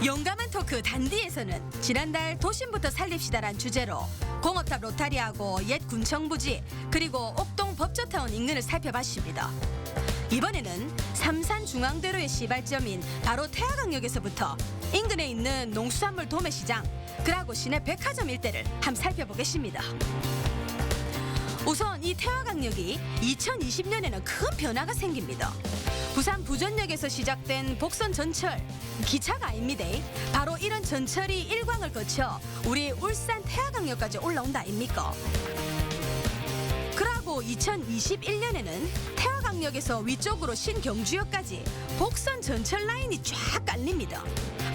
용감한 토크 단디에서는 지난달 도심부터 살립시다란 주제로 공업탑 로타리하고 옛 군청부지 그리고 옥동 법조타운 인근을 살펴봤습니다. 이번에는 삼산중앙대로의 시발점인 바로 태화강역에서부터 인근에 있는 농수산물 도매시장 그리고 시내 백화점 일대를 한번 살펴보겠습니다. 우선 이 태화강역이 2020년에는 큰 변화가 생깁니다. 부산 부전역에서 시작된 복선 전철, 기차가 아닙니다. 바로 이런 전철이 일광을 거쳐 우리 울산 태화강역까지 올라온다 아닙니까? 그러고 2021년에는 태화강역에서 위쪽으로 신경주역까지 복선 전철 라인이 쫙 깔립니다.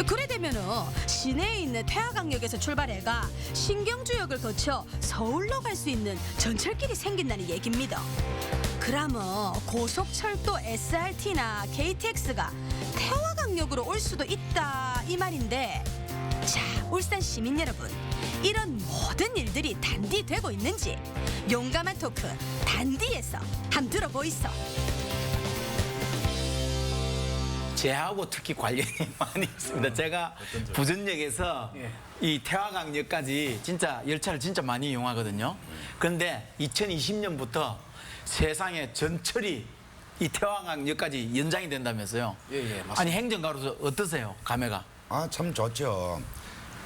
그래 되면은 시내에 있는 태화강역에서 출발해가 신경주역을 거쳐 서울로 갈 수 있는 전철길이 생긴다는 얘기입니다. 그러면 고속철도 SRT나 KTX가 태화강역으로 올 수도 있다 이 말인데, 자, 울산 시민 여러분, 이런 모든 일들이 단디되고 있는지 용감한 토크 단디에서 한번 들어보이소. 제하고 특히 관련이 많이 있습니다. 제가 부전역에서 이 태화강역까지 진짜 열차를 진짜 많이 이용하거든요. 그런데 2020년부터 세상에 전철이 이 태화강역까지 연장이 된다면서요. 맞습니다. 아니, 행정가로서 어떠세요, 감회가? 아, 참 좋죠.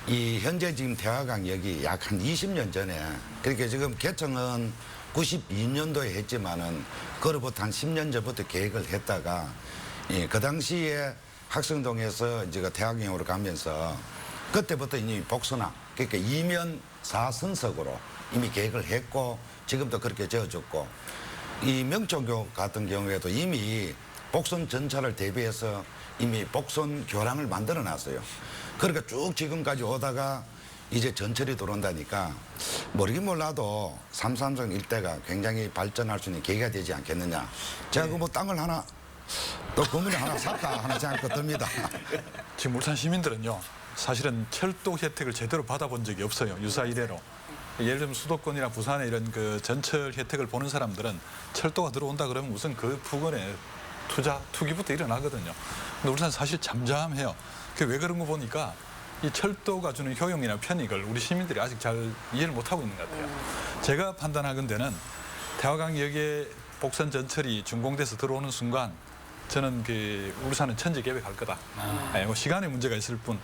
이 현재 지금 태화강역이 약 한 20년 전에, 그렇게 지금 개청은 92년도에 했지만은 그로부터 한 10년 전부터 계획을 했다가 그 당시에 학성동에서 이제 그 태화강역으로 가면서 그때부터 이미 복선화, 그러니까 이면 4선석으로 이미 계획을 했고 지금도 그렇게 지어졌고, 이 명천교 같은 경우에도 이미 복선 전차를 대비해서 이미 복선 교량을 만들어 놨어요. 그러니까 쭉 지금까지 오다가 이제 전철이 들어온다니까 모르긴 몰라도 삼산동 일대가 굉장히 발전할 수 있는 계기가 되지 않겠느냐. 제가 그 뭐 땅을 하나 또 건물을 하나 살까 하는 생각도 듭니다. 지금 울산 시민들은요, 사실은 철도 혜택을 제대로 받아본 적이 없어요. 유사 이래로. 예를 들면 수도권이나 부산에 이런 그 전철 혜택을 보는 사람들은 철도가 들어온다 그러면 우선 그 부근에 투기부터 일어나거든요. 근데 울산 사실 잠잠해요. 그게 왜 그런 거 보니까 이 철도가 주는 효용이나 편익을 우리 시민들이 아직 잘 이해를 못하고 있는 것 같아요. 제가 판단하건대는 태화강역에 복선 전철이 준공돼서 들어오는 순간 저는 그 울산은 천지개벽할 거다. 뭐 시간의 문제가 있을 뿐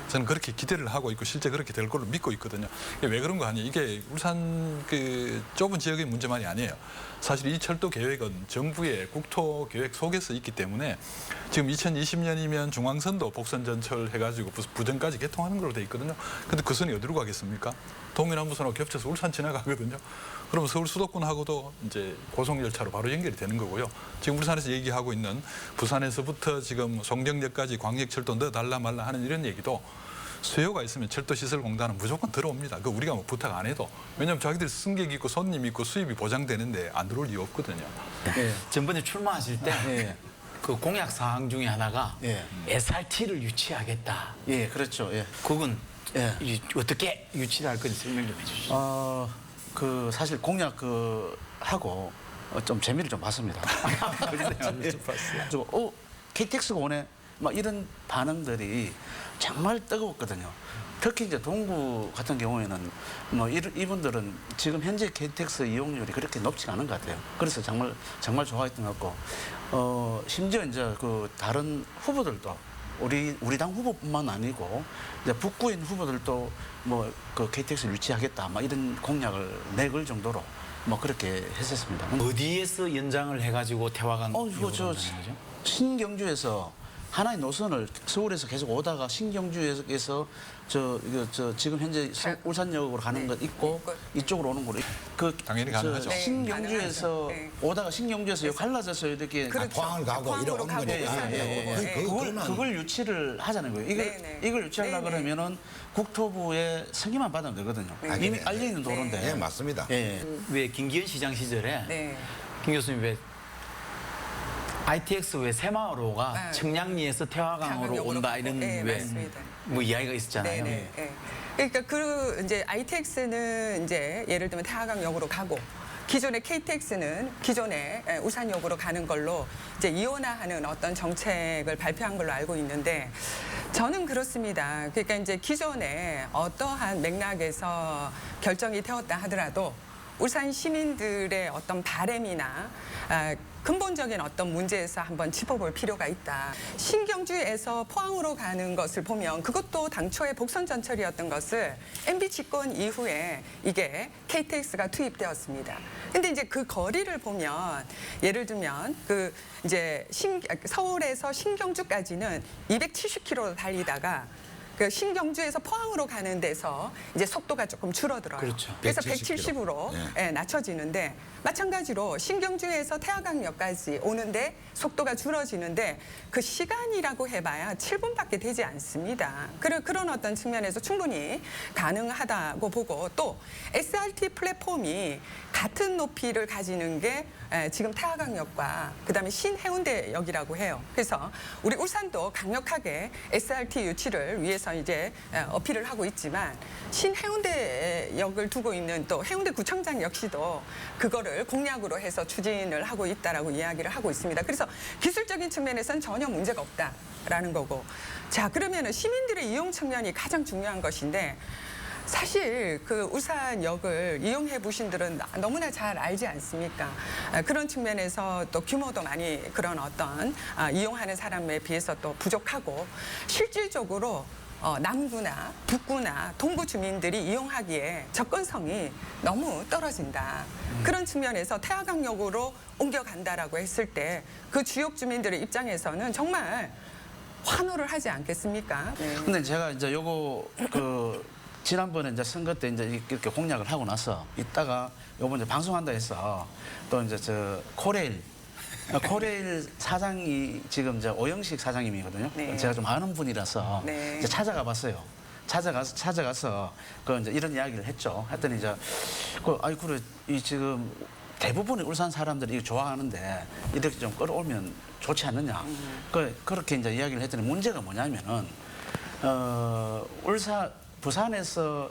저는 그렇게 기대를 하고 있고 실제 그렇게 될 걸로 믿고 있거든요. 이게 왜 그런 거 아니에요? 이게 울산 그 좁은 지역의 문제만이 아니에요. 사실 이 철도 계획은 정부의 국토 계획 속에서 있기 때문에 지금 2020년이면 중앙선도 복선 전철 해가지고 부전까지 개통하는 걸로 돼 있거든요. 근데 그 선이 어디로 가겠습니까? 동해남부선하고 겹쳐서 울산 지나가거든요. 그러면 서울 수도권하고도 이제 고속열차로 바로 연결이 되는 거고요. 지금 울산에서 얘기하고 있는 부산에서부터 지금 송정역까지 광역철도 넣어달라 말라 하는 이런 얘기도 수요가 있으면 철도시설공단은 무조건 들어옵니다. 그 우리가 뭐 부탁 안 해도. 왜냐하면 자기들 승객 있고 손님 있고 수입이 보장되는데 안 들어올 이유 없거든요. 전번에 출마하실 때 그 공약 사항 중에 하나가 SRT를 유치하겠다. 그렇죠. 그건 어떻게 유치를 할 건지 설명 좀 해주시죠. 그 사실 공약 하고 좀 재미를 좀 봤습니다. KTX가 오네. 막 이런 반응들이 정말 뜨거웠거든요. 특히 이제 동구 같은 경우에는 뭐 이분들은 지금 현재 KTX 이용률이 그렇게 높지가 않은 것 같아요. 그래서 정말 좋아했던 것 같고, 심지어 이제 그 다른 후보들도 우리 당 후보뿐만 아니고 이제 북구인 후보들도 뭐 그 KTX 유치하겠다 막 이런 공약을 내걸 정도로 뭐 그렇게 했었습니다. 어디에서 연장을 해가지고 태화강역으로 이거 가는 거죠? 신경주에서 하나의 노선을 서울에서 계속 오다가 신경주에서 지금 현재 울산역으로 가는 것 있고 이쪽으로 오는 거로 당연히 가능하죠. 신경주에서 오다가 신경주에서 갈라져서 이렇게 포항을 가고 이렇게 오는 거니까. 그걸 유치를 하자는 거예요. 이걸 유치하려고 그러면은 국토부의 승인만 받으면 되거든요. 이미 알려 있는 도로인데. 예, 맞습니다. 왜 김기현 시장 시절에 김 교수님 왜 ITX 왜 새마을호가 청량리에서 태화강으로 온다 이런 뭐 이야기가 있었잖아요. 그러니까 이제 ITX는 이제 예를 들면 태화강역으로 가고 기존의 KTX는 기존의 울산역으로 가는 걸로 이제 이원화하는 어떤 정책을 발표한 걸로 알고 있는데, 저는 그렇습니다. 그러니까 이제 기존에 어떠한 맥락에서 결정이 되었다 하더라도 울산 시민들의 어떤 바램이나 근본적인 어떤 문제에서 한번 짚어볼 필요가 있다. 신경주에서 포항으로 가는 것을 보면 그것도 당초에 복선 전철이었던 것을 MB 집권 이후에 이게 KTX가 투입되었습니다. 근데 이제 그 거리를 보면 예를 들면 그 이제 서울에서 신경주까지는 270km 달리다가 그 신경주에서 포항으로 가는 데서 이제 속도가 조금 줄어들어요. 그렇죠. 그래서 170 170으로 예. 낮춰지는데 마찬가지로 신경주에서 태화강역까지 오는데 속도가 줄어지는데 그 시간이라고 해봐야 7분밖에 되지 않습니다. 그런 어떤 측면에서 충분히 가능하다고 보고 또 SRT 플랫폼이 같은 높이를 가지는 게 지금 태화강역과 그다음에 신해운대역이라고 해요. 그래서 우리 울산도 강력하게 SRT 유치를 위해서 이제 어필을 하고 있지만 신해운대역을 두고 있는 또 해운대구청장 역시도 그거를 공약으로 해서 추진을 하고 있다라고 이야기를 하고 있습니다. 그래서 기술적인 측면에서는 전혀 문제가 없다라는 거고. 자, 그러면은 시민들의 이용 측면이 가장 중요한 것인데 사실 그 울산역을 이용해 보신 분들은 너무나 잘 알지 않습니까? 그런 측면에서 또 규모도 많이 그런 어떤 이용하는 사람에 비해서 또 부족하고 실질적으로 남구나 북구나 동구 주민들이 이용하기에 접근성이 너무 떨어진다. 그런 측면에서 태화강역으로 옮겨간다라고 했을 때 그 지역 주민들의 입장에서는 정말 환호를 하지 않겠습니까? 네. 근데 제가 이제 요거 지난번에 이제 선거 때 이제 이렇게 공약을 하고 나서 이따가 요번 이제 방송한다 해서 또 이제 코레일 사장이 지금 이제 오영식 사장님이거든요. 네. 제가 좀 아는 분이라서 네. 이제 찾아가 봤어요. 찾아가서 그 이제 이런 이야기를 했죠. 했더니 이제 그래 이 지금 대부분의 울산 사람들이 이거 좋아하는데 이렇게 좀 끌어오면 좋지 않느냐. 그렇게 이제 이야기를 했더니 문제가 뭐냐면은 부산에서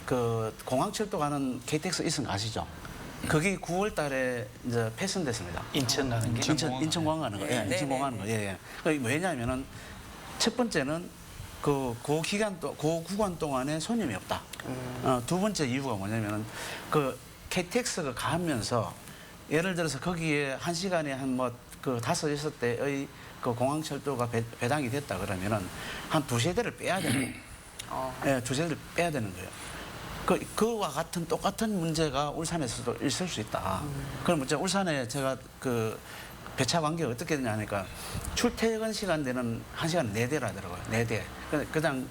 그 공항철도 가는 KTX 있은 거 아시죠? 그게 9월 달에 이제 폐선됐습니다. 인천 가는 게. 인천공항 가는 거. 예, 네, 인천공항 가는 거. 예, 예. 왜냐하면은 첫 번째는 그 구간 동안에 손님이 없다. 두 번째 이유가 뭐냐면은 그 KTX가 가면서 예를 들어서 거기에 한 시간에 한 그 5-6대의 그 공항철도가 배당이 됐다 그러면은 한 2세대를 빼야 되는 거예요. 예, 2세대를 빼야 되는 거예요. 그와 같은 똑같은 문제가 울산에서도 있을 수 있다. 그럼 이제 울산에 제가 그 배차 관계가 어떻게 되냐 하니까 출퇴근 시간대는 1시간 4대라 하더라고요. 4대. 그냥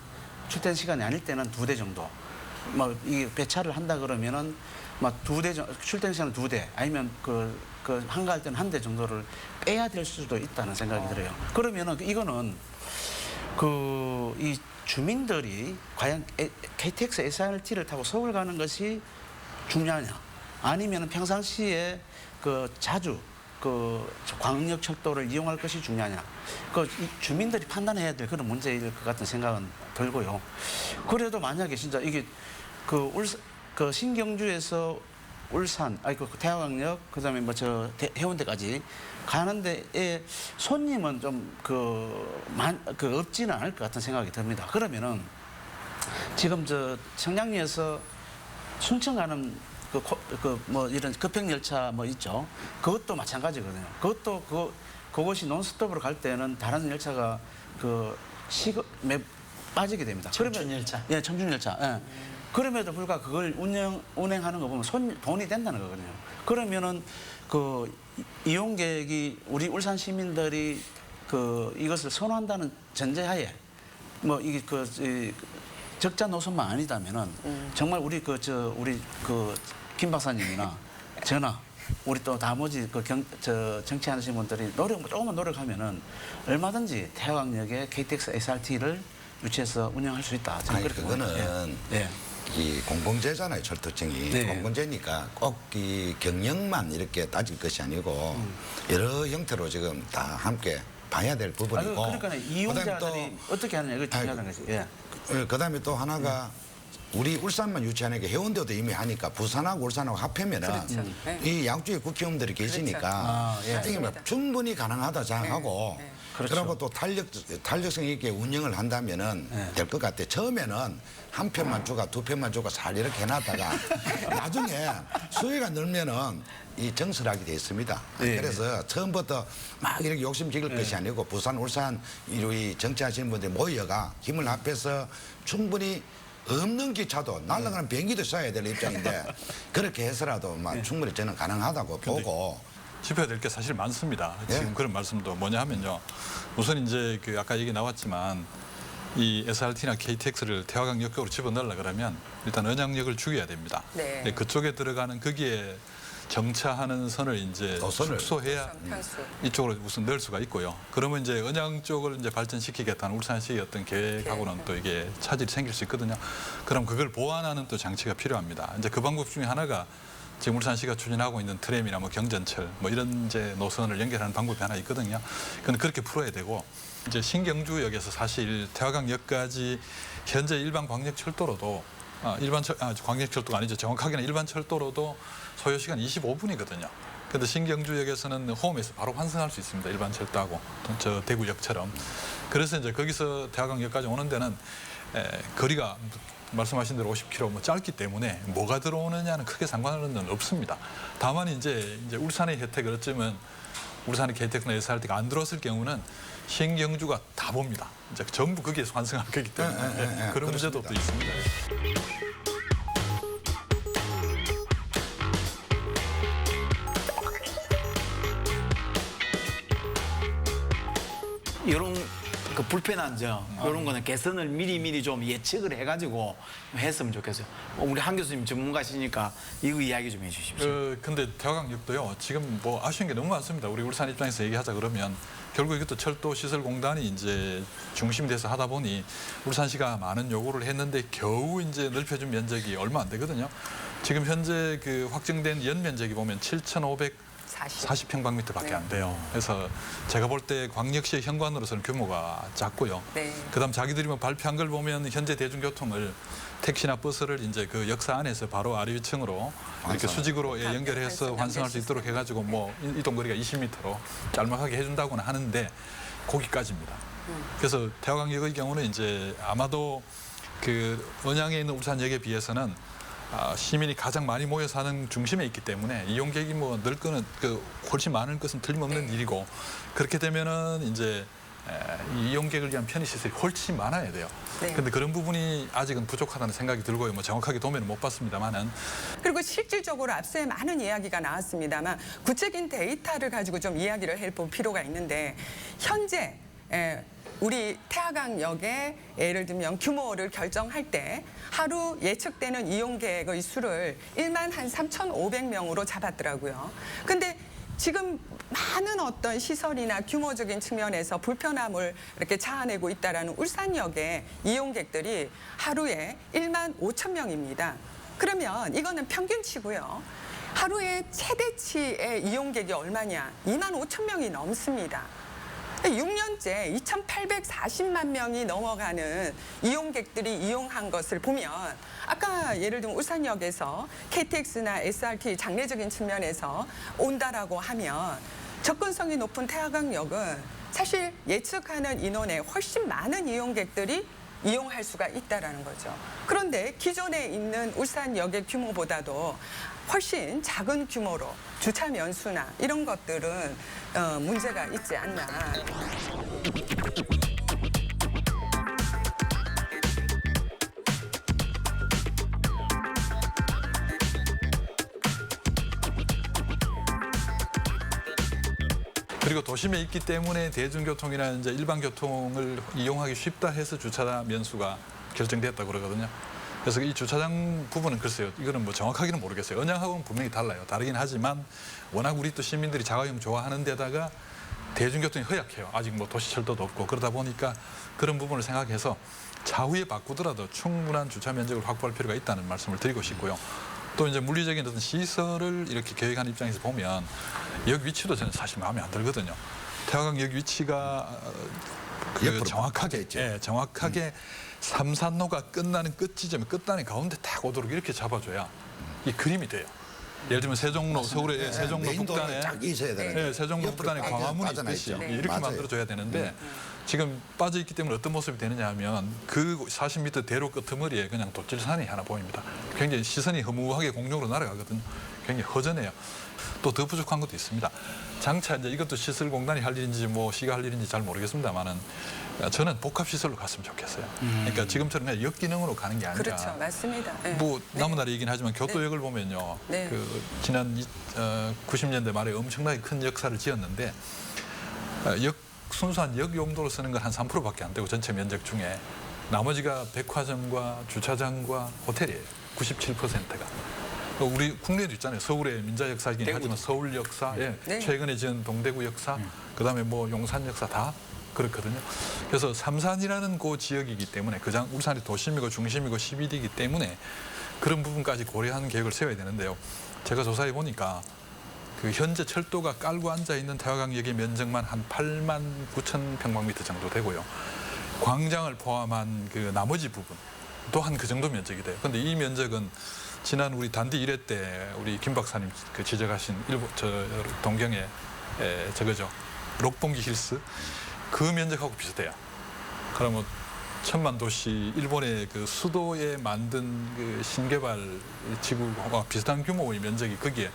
출퇴근 시간이 아닐 때는 2대 정도. 이 배차를 한다 그러면은 2대 출퇴근 시간은 2대 아니면 한가할 때는 1대 정도를 빼야 될 수도 있다는 생각이 들어요. 그러면은 이거는 이 주민들이 과연 KTX SRT를 타고 서울 가는 것이 중요하냐 아니면 평상시에 자주 광역철도를 이용할 것이 중요하냐 이 주민들이 판단해야 될 그런 문제일 것 같은 생각은 들고요. 그래도 만약에 진짜 이게 신경주에서 울산, 태화강역, 그다음에 해운대까지 가는데에 손님은 좀 없지는 않을 것 같은 생각이 듭니다. 그러면은 지금 청량리에서 순천 가는 이런 급행열차 있죠. 그것도 마찬가지거든요. 그것이 논스톱으로 갈 때는 다른 열차가 빠지게 됩니다. 청춘열차. 예, 청춘열차. 예. 그럼에도 불구하고 그걸 운행하는 거 보면 돈이 된다는 거거든요. 그러면은 이용객이 우리 울산 시민들이 이것을 선호한다는 전제하에 이게 적자 노선만 아니다면은 정말 우리 김 박사님이나 저나 우리 또 나머지 정치하시는 분들이 조금만 노력하면은 얼마든지 태화강역에 KTX SRT를 유치해서 운영할 수 있다. 저는 그렇게 그거는 예. 이 공공재잖아요, 철도청이. 네. 공공재니까 꼭 이 경영만 이렇게 따질 것이 아니고 여러 형태로 지금 다 함께 봐야 될 부분이고. 그러니까 이용자들이 어떻게 하느냐 이거 중요하다는 거지. 예. 그다음에 또 하나가 우리 울산만 유치하는 게 해운대도 이미 하니까 부산하고 울산하고 합하면은 그렇죠. 네. 이 양쪽에 국회의원들이 계시니까 이게 뭐 맞습니다. 충분히 가능하다 생각하고 네, 네. 그렇죠. 그리고 또 탄력성 있게 운영을 한다면은 될 것 같아. 처음에는 한 편만 주가 두 편만 주가 잘 이렇게 해놨다가 나중에 수혜가 늘면은 이 정설하게 돼 있습니다. 네. 그래서 처음부터 막 이렇게 욕심 지을 것이 아니고 부산, 울산 이 정치하시는 분들이 모여가 힘을 합해서 충분히 없는 기차도 날아가는 비행기도 써야 될 입장인데 그렇게 해서라도 막 충분히 저는 가능하다고 보고 짚어야 될 게 사실 많습니다. 예. 지금 그런 말씀도 뭐냐 하면요. 우선 이제 그 아까 얘기 나왔지만 이 SRT나 KTX를 태화강역으로 집어넣으려 그러면 일단 언양역을 죽여야 됩니다. 네. 그쪽에 들어가는 거기에 정차하는 선을 이제 노선을. 축소해야 편수. 이쪽으로 우선 넣을 수가 있고요. 그러면 이제 언양 쪽을 이제 발전시키겠다는 울산시의 어떤 계획하고는 또 이게 차질이 생길 수 있거든요. 그럼 그걸 보완하는 또 장치가 필요합니다. 이제 그 방법 중에 하나가 지금 울산시가 추진하고 있는 트램이나 뭐 경전철 뭐 이런 이제 노선을 연결하는 방법이 하나 있거든요. 그건 그렇게 풀어야 되고 이제 신경주역에서 사실 태화강역까지 현재 일반 광역철도로도 광역철도가 아니죠. 정확하게는 일반 철도로도 소요 시간 25분이거든요. 근데 신경주역에서는 호음에서 바로 환승할 수 있습니다. 일반 철도하고 저 대구역처럼. 그래서 이제 거기서 태화강역까지 오는 데는 거리가 말씀하신 대로 50km 뭐 짧기 때문에 뭐가 들어오느냐는 크게 상관은 없습니다. 다만 이제 울산의 혜택을 어쩌면 울산의 KTX나 SRT가 안 들어왔을 경우는 신경주가 다 봅니다. 이제 전부 거기에서 환승할 거기 때문에 그런 문제도 또 있습니다. 이런 그 불편한 점 이런 거는 개선을 미리 좀 예측을 해가지고 했으면 좋겠어요. 우리 한 교수님 전문가시니까 이거 이야기 좀 해주십시오. 근데 태화강역도요. 지금 뭐 아쉬운 게 너무 많습니다. 우리 울산 입장에서 얘기하자 그러면 결국 이것도 철도시설공단이 이제 중심이 돼서 하다 보니 울산시가 많은 요구를 했는데 겨우 이제 넓혀준 면적이 얼마 안 되거든요. 지금 현재 그 확정된 연면적이 보면 7,540평방미터밖에 안 돼요. 그래서 제가 볼 때 광역시의 현관으로서는 규모가 작고요. 네. 그다음 자기들이 뭐 발표한 걸 보면 현재 대중교통을 택시나 버스를 이제 그 역사 안에서 바로 아래 위층으로 이렇게 수직으로 연결해서 환승할 수 있도록 해가지고 뭐 이동 거리가 20m로 짤막하게 해준다고는 하는데 거기까지입니다. 그래서 태화강역의 경우는 이제 아마도 그 언양에 있는 울산역에 비해서는 시민이 가장 많이 모여 사는 중심에 있기 때문에 이용객이 뭐 늘 거는 그 훨씬 많은 것은 틀림없는 일이고 그렇게 되면은 이제 이 이용객을 위한 편의시설이 훨씬 많아야 돼요. 네. 근데 그런 부분이 아직은 부족하다는 생각이 들고요. 뭐 정확하게 도면은 못 봤습니다만은 그리고 실질적으로 앞서에 많은 이야기가 나왔습니다만 구체적인 데이터를 가지고 좀 이야기를 해볼 필요가 있는데 현재 우리 태화강역의 예를 들면 규모를 결정할 때 하루 예측되는 이용객의 수를 1만 한 3,500명으로 잡았더라고요. 근데 지금 많은 어떤 시설이나 규모적인 측면에서 불편함을 이렇게 자아내고 있다라는 울산역의 이용객들이 하루에 1만 5천 명입니다. 그러면 이거는 평균치고요. 하루에 최대치의 이용객이 얼마냐? 2만 5천 명이 넘습니다. 6년째 2,840만 명이 넘어가는 이용객들이 이용한 것을 보면 아까 예를 들면 울산역에서 KTX나 SRT 장래적인 측면에서 온다라고 하면 접근성이 높은 태화강역은 사실 예측하는 인원의 훨씬 많은 이용객들이 이용할 수가 있다라는 거죠. 그런데 기존에 있는 울산역의 규모보다도 훨씬 작은 규모로 주차 면수나 이런 것들은 문제가 있지 않나. 그리고 도심에 있기 때문에 대중교통이나 이제 일반 교통을 이용하기 쉽다 해서 주차 면수가 결정됐다고 그러거든요. 그래서 이 주차장 부분은 글쎄요. 이거는 뭐 정확하게는 모르겠어요. 언양하고는 분명히 달라요. 다르긴 하지만 워낙 우리 또 시민들이 자가용 좋아하는 데다가 대중교통이 허약해요. 아직 뭐 도시철도도 없고 그러다 보니까 그런 부분을 생각해서 차후에 바꾸더라도 충분한 주차 면적을 확보할 필요가 있다는 말씀을 드리고 싶고요. 또 이제 물리적인 어떤 시설을 이렇게 계획하는 입장에서 보면 역 위치도 저는 사실 마음에 안 들거든요. 태화강역 위치가 그 옆으로 정확하게 있죠. 정확하게 삼산로가 끝나는 끝 지점에 끝단의 가운데 딱 오도록 이렇게 잡아줘야 이 그림이 돼요. 예를 들면 세종로 서울의 세종로 메인도로에 북단에 쫙 있어야 되는데 네, 세종로 옆으로 북단에 광화문이 빠져나 있듯이 있죠. 이렇게 맞아요. 만들어줘야 되는데 지금 빠져있기 때문에 어떤 모습이 되느냐 하면 그 40m 대로 끄트머리에 그냥 돛질산이 하나 보입니다. 굉장히 시선이 허무하게 공중으로 날아가거든요. 굉장히 허전해요. 또 더 부족한 것도 있습니다. 장차 이제 이것도 시설공단이 할 일인지 뭐 시가 할 일인지 잘 모르겠습니다만은 저는 복합시설로 갔으면 좋겠어요. 그러니까 지금처럼 그냥 역기능으로 가는 게 아니라 그렇죠. 맞습니다. 네. 뭐 나무다리 얘기는 하지만 교토역을 보면요. 네. 그 지난 90년대 말에 엄청나게 큰 역사를 지었는데 순수한 역 용도로 쓰는 건 한 3%밖에 안 되고 전체 면적 중에 나머지가 백화점과 주차장과 호텔이에요. 97%가. 우리 국내에도 있잖아요. 서울의 민자 역사이긴 하지만 서울 역사, 네. 최근에 지은 동대구 역사, 그다음에 뭐 용산 역사 다 그렇거든요. 그래서 삼산이라는 그 지역이기 때문에 울산이 도심이고 중심이고 CBD이기 때문에 그런 부분까지 고려하는 계획을 세워야 되는데요. 제가 조사해 보니까 그 현재 철도가 깔고 앉아 있는 태화강역의 면적만 한 8만 9천 평방미터 정도 되고요. 광장을 포함한 그 나머지 부분 또한 그 정도 면적이 돼요. 그런데 이 면적은 지난 우리 단디 1회 때 우리 김 박사님 그 지적하신 동경의 저거죠. 록봉기 힐스 그 면적하고 비슷해요. 그러면 천만 도시 일본의 그 수도에 만든 그 신개발 지구와 비슷한 규모의 면적이 거기에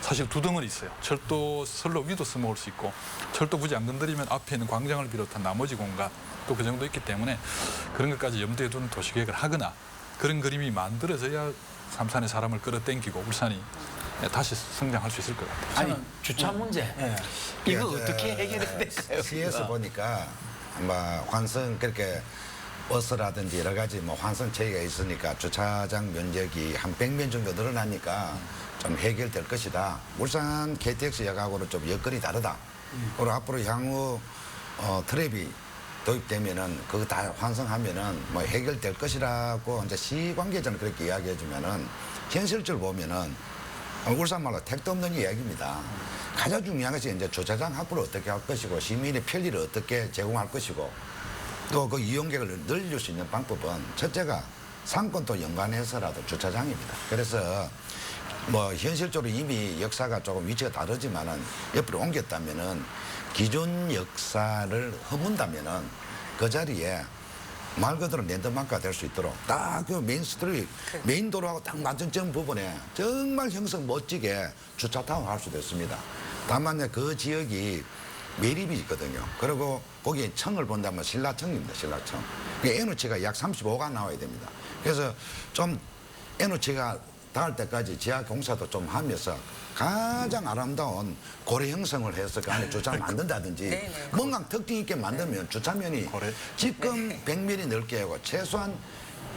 사실 두 덩어리 있어요. 철도 선로 위도 써먹을 수 있고 철도 굳이 안 건드리면 앞에 있는 광장을 비롯한 나머지 공간 또 그 정도 있기 때문에 그런 것까지 염두에 두는 도시계획을 하거나 그런 그림이 만들어져야 삼산의 사람을 끌어당기고 울산이 다시 성장할 수 있을 것 같아요. 아니 주차 문제 이거 어떻게 해결해야 될까요? 시에서 보니까 아마 환승 그렇게 버스라든지 여러 가지 뭐 환승 체계가 있으니까 주차장 면적이 한 100면 정도 늘어나니까 좀 해결될 것이다. 울산 KTX 역하고는 좀 여건이 다르다. 그리고 앞으로 향후 트랩이 도입되면은 그거 다 환승하면은 뭐 해결될 것이라고 이제 시 관계자는 그렇게 이야기해주면은 현실적으로 보면은 울산 말로 택도 없는 이야기입니다. 가장 중요한 것이 이제 주차장 확보를 어떻게 할 것이고 시민의 편리를 어떻게 제공할 것이고 또 그 이용객을 늘릴 수 있는 방법은 첫째가 상권도 연관해서라도 주차장입니다. 그래서 뭐 현실적으로 이미 역사가 조금 위치가 다르지만은 옆으로 옮겼다면은 기존 역사를 허문다면은 그 자리에 말 그대로 랜드마크가 될 수 있도록 딱 그 메인 도로하고 딱 맞은 점 부분에 정말 형성 멋지게 주차타워 할 수도 있습니다. 다만 그 지역이 매립이 있거든요. 그리고 거기에 청을 본다면 신라청입니다. 신라청. 에너지가 약 35가 나와야 됩니다. 그래서 좀 에너지가 닿을 때까지 지하 공사도 좀 하면서 가장 아름다운 고래 형성을 해서 그 안에 주차를 만든다든지 뭔가 특징 있게 만들면 주차면이 지금 100면이 넓게 하고 최소한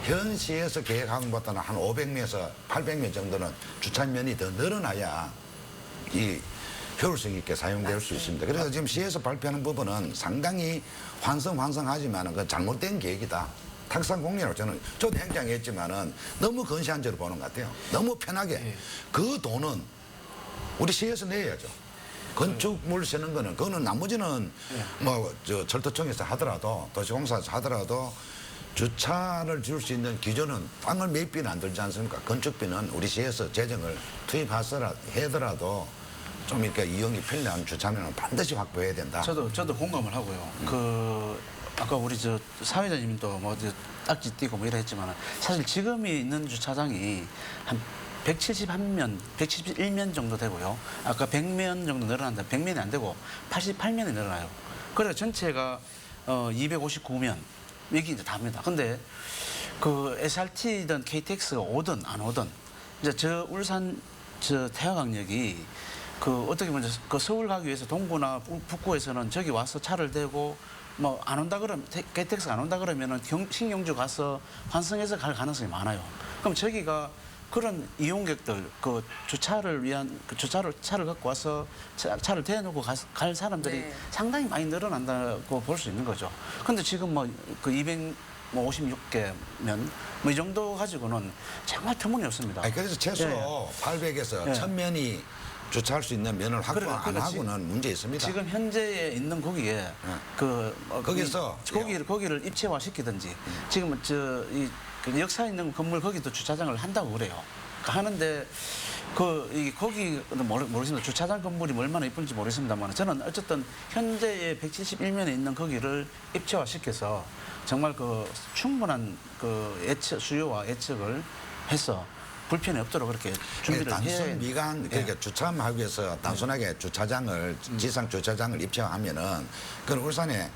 현 시에서 계획한 것보다는 한 500면에서 800면 정도는 주차면이 더 늘어나야 이 효율성 있게 사용될 수 있습니다. 그래서 지금 시에서 발표하는 부분은 상당히 환승하지만 그 잘못된 계획이다. 탁상공리라고 저도 행정했지만은 너무 근시한 적으로 보는 것 같아요. 너무 편하게. 그 돈은 우리 시에서 내야죠. 건축물 쓰는 거는 그거는 나머지는 뭐 저 철도청에서 하더라도 도시공사에서 하더라도 주차를 줄 수 있는 기존은 땅을 매입비는 안 들지 않습니까? 건축비는 우리 시에서 재정을 투입하더라도 좀 이렇게 이용이 편리한 주차면은 반드시 확보해야 된다. 저도 공감을 하고요. 그 아까 우리 저 사회자님도 뭐 딱지 띄고 뭐 이래 했지만 사실 지금 있는 주차장이 한 171면, 171면 정도 되고요. 아까 100면 정도 늘어난다. 100면이 안 되고 88면이 늘어나요. 그래서 전체가 259면 여기 이제 답니다. 근데 그 SRT든 KTX가 오든 안 오든 이제 저 울산 저 태화강역이 그 어떻게 보면 그 서울 가기 위해서 동구나 북구에서는 저기 와서 차를 대고 뭐 안 온다 그러면 KTX가 안 온다 그러면은 신경주 가서 환승해서 갈 가능성이 많아요. 그럼 저기가 그런 이용객들 그 주차를 위한 그 차를 갖고 와서 차를 대놓고 갈 사람들이 상당히 많이 늘어난다고 볼 수 있는 거죠. 근데 지금 뭐 그 256개면 뭐 이 정도 가지고는 정말 터무니없습니다. 아니, 그래서 최소 800에서 1000면이 주차할 수 있는 면을 확보 그러니까 안 하고는 문제 있습니다. 지금 현재에 있는 거기에 거기서 거기를 입체화 시키든지 지금 그 역사 있는 건물 거기도 주차장을 한다고 그래요. 하는데 거기는 모르겠습니다. 주차장 건물이 얼마나 이쁜지 모르겠습니다만 저는 어쨌든 현재의 171면에 있는 거기를 입체화 시켜서 정말 그 충분한 그 수요와 예측을 해서 불편이 없도록 그렇게 준비를 해야 단순 미관 그러니까 예. 주차하기 위해서 단순하게 주차장을 지상 주차장을 입체화하면은 그건 울산에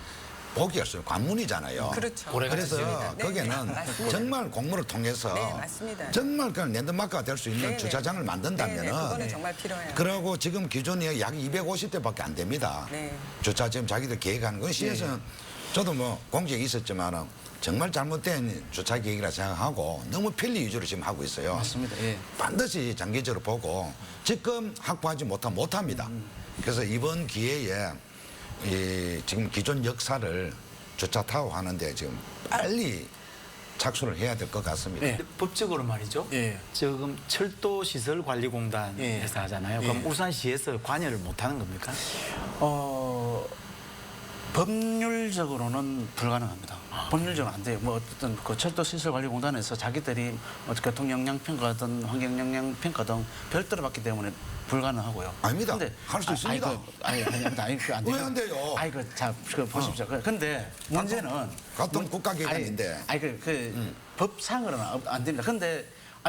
복이 없어요. 관문이잖아요. 그렇죠. 그래서 네, 거기에는 네, 맞습니다. 정말 공무를 통해서 네, 맞습니다. 정말 그냥 랜드마크가 될 수 있는 네, 네. 주차장을 만든다면은 네, 네, 그거는 정말 필요해요. 그러고 지금 기준이 약 250대밖에 안 됩니다. 네. 주차 지금 자기들 계획하는 건 시에서는 저도 뭐 공직이 있었지만은 정말 잘못된 주차 계획이라 생각하고 너무 편리 위주로 지금 하고 있어요. 맞습니다. 예. 반드시 장기적으로 보고 지금 확보하지 못합니다. 그래서 이번 기회에 지금 기존 역사를 주차 타워 하는데 지금 빨리 착수를 해야 될 것 같습니다. 네. 근데 법적으로 말이죠. 예. 지금 철도시설관리공단에서 예. 하잖아요. 그럼 예. 울산시에서 관여를 못하는 겁니까? 법률적으로는 불가능합니다. 법률적으로는 안 돼요. 뭐 어쨌든 그 철도시설관리공단에서 자기들이 교통영향평가든 환경영향평가든 별도로 받기 때문에 불가능하고요. 아닙니다. 할 수 있습니다. 아닙니다. 안 왜 안 돼요? 보십시오. 근데 문제는 같은 국가기관인데. 법상으로는 안 됩니다. 근데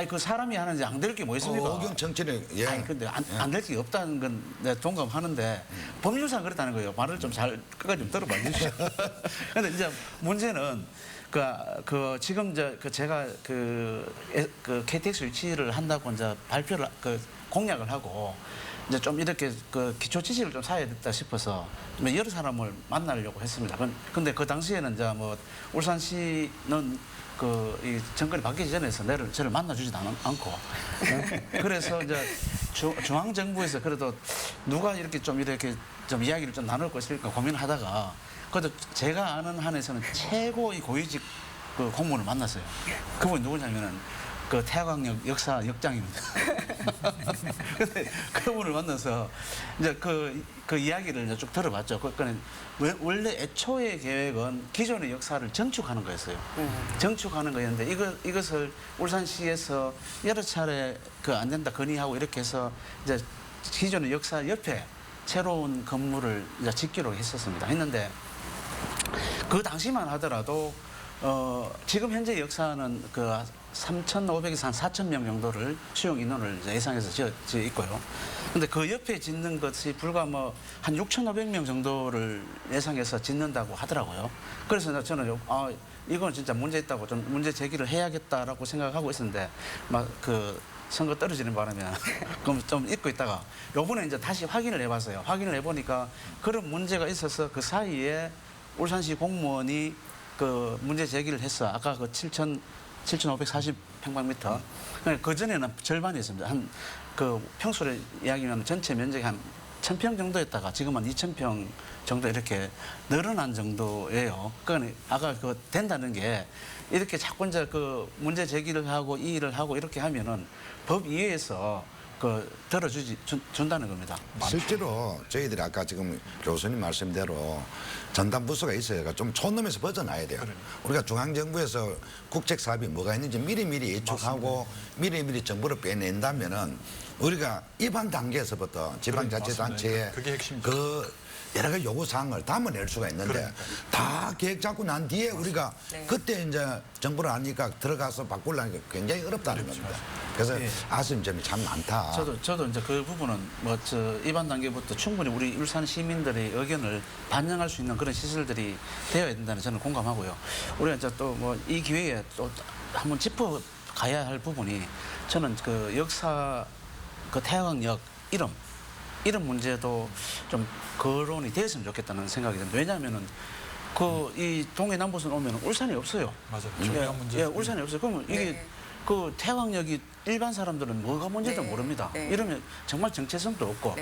그 사람이 하는지 안 될 게 뭐 있습니까? 의견 정치는 예. 근데 안 될 게 없다는 건 내가 동감하는데 법률상 그렇다는 거예요. 말을 좀 잘 끝까지 좀 들어봐 주십시오. 근데 이제 문제는 지금 제가 그 KTX 유치를 한다고 이제 발표를 공약을 하고 이제 좀 이렇게 기초 지식을 좀 사야겠다 싶어서 여러 사람을 만나려고 했습니다. 근데 그 당시에는 이제 뭐 울산시는 이 정권이 바뀌기 전에 저를 만나주지도 않고 그래서 이제 중앙 정부에서 그래도 누가 이렇게 좀 이야기를 좀 나눌 것일까 고민하다가 그래도 제가 아는 한에서는 최고의 고위직 공무원을 만났어요. 그분이 누구냐면은 태화강역 역사 역장입니다. 근데 그분을 만나서 이제 그 이야기를 이제 쭉 들어봤죠. 그러니까 원래 애초의 계획은 기존의 역사를 정축하는 거였어요. 정축하는 거였는데 이것을 울산시에서 여러 차례 안 된다 건의하고 이렇게 해서 이제 기존의 역사 옆에 새로운 건물을 이제 짓기로 했는데 그 당시만 하더라도 지금 현재 역사는 3,500에서 한 4,000명 정도를 수용 인원을 예상해서 지어 있고요. 근데 그 옆에 짓는 것이 불과 한 6,500명 정도를 예상해서 짓는다고 하더라고요. 그래서 저는 이건 진짜 문제 있다고 좀 문제 제기를 해야겠다라고 생각하고 있었는데 선거 떨어지는 바람에 그럼 좀 잊고 있다가 요번에 이제 다시 확인을 해봤어요. 확인을 해보니까 그런 문제가 있어서 그 사이에 울산시 공무원이 문제 제기를 했어. 아까 7,540평방미터. 그 전에는 절반이었습니다. 평수를 이야기하면 전체 면적이 한 1,000평 정도였다가 지금은 2,000평 정도 이렇게 늘어난 정도예요. 그러니까 아까 된다는 게 이렇게 자꾸 이제 문제 제기를 하고 이 일을 하고 이렇게 하면은 법 이외에서 준다는 겁니다. 실제로 저희들이 아까 지금 교수님 말씀대로 전담부서가 있어요. 좀 촌놈에서 벗어나야 돼요. 우리가 중앙정부에서 국책 사업이 뭐가 있는지 미리미리 예측하고 미리미리 정보를 빼낸다면은 우리가 입안 단계에서부터 지방자치단체에 그게 핵심이죠. 여러 가지 요구사항을 담아낼 수가 있는데 다 계획 잡고 난 뒤에 우리가 그때 이제 정보를 아니까 들어가서 바꾸려니까 굉장히 어렵다는 겁니다. 그래서 아쉬운 점이 참 많다. 저도 이제 그 부분은 입안 단계부터 충분히 우리 울산 시민들의 의견을 반영할 수 있는 그런 시설들이 되어야 된다는 저는 공감하고요. 우리가 이제 또 이 기회에 또 한번 짚어 가야 할 부분이 저는 역사 태화강역 이름 문제도 좀 거론이 되었으면 좋겠다는 생각이 듭니다. 왜냐하면은 이 동해남부선 오면 울산이 없어요. 맞아요. 중요한 문제. 울산이 없어요. 그러면 이게 태화강역이 일반 사람들은 뭐가 문제인지 모릅니다. 이러면 정말 정체성도 없고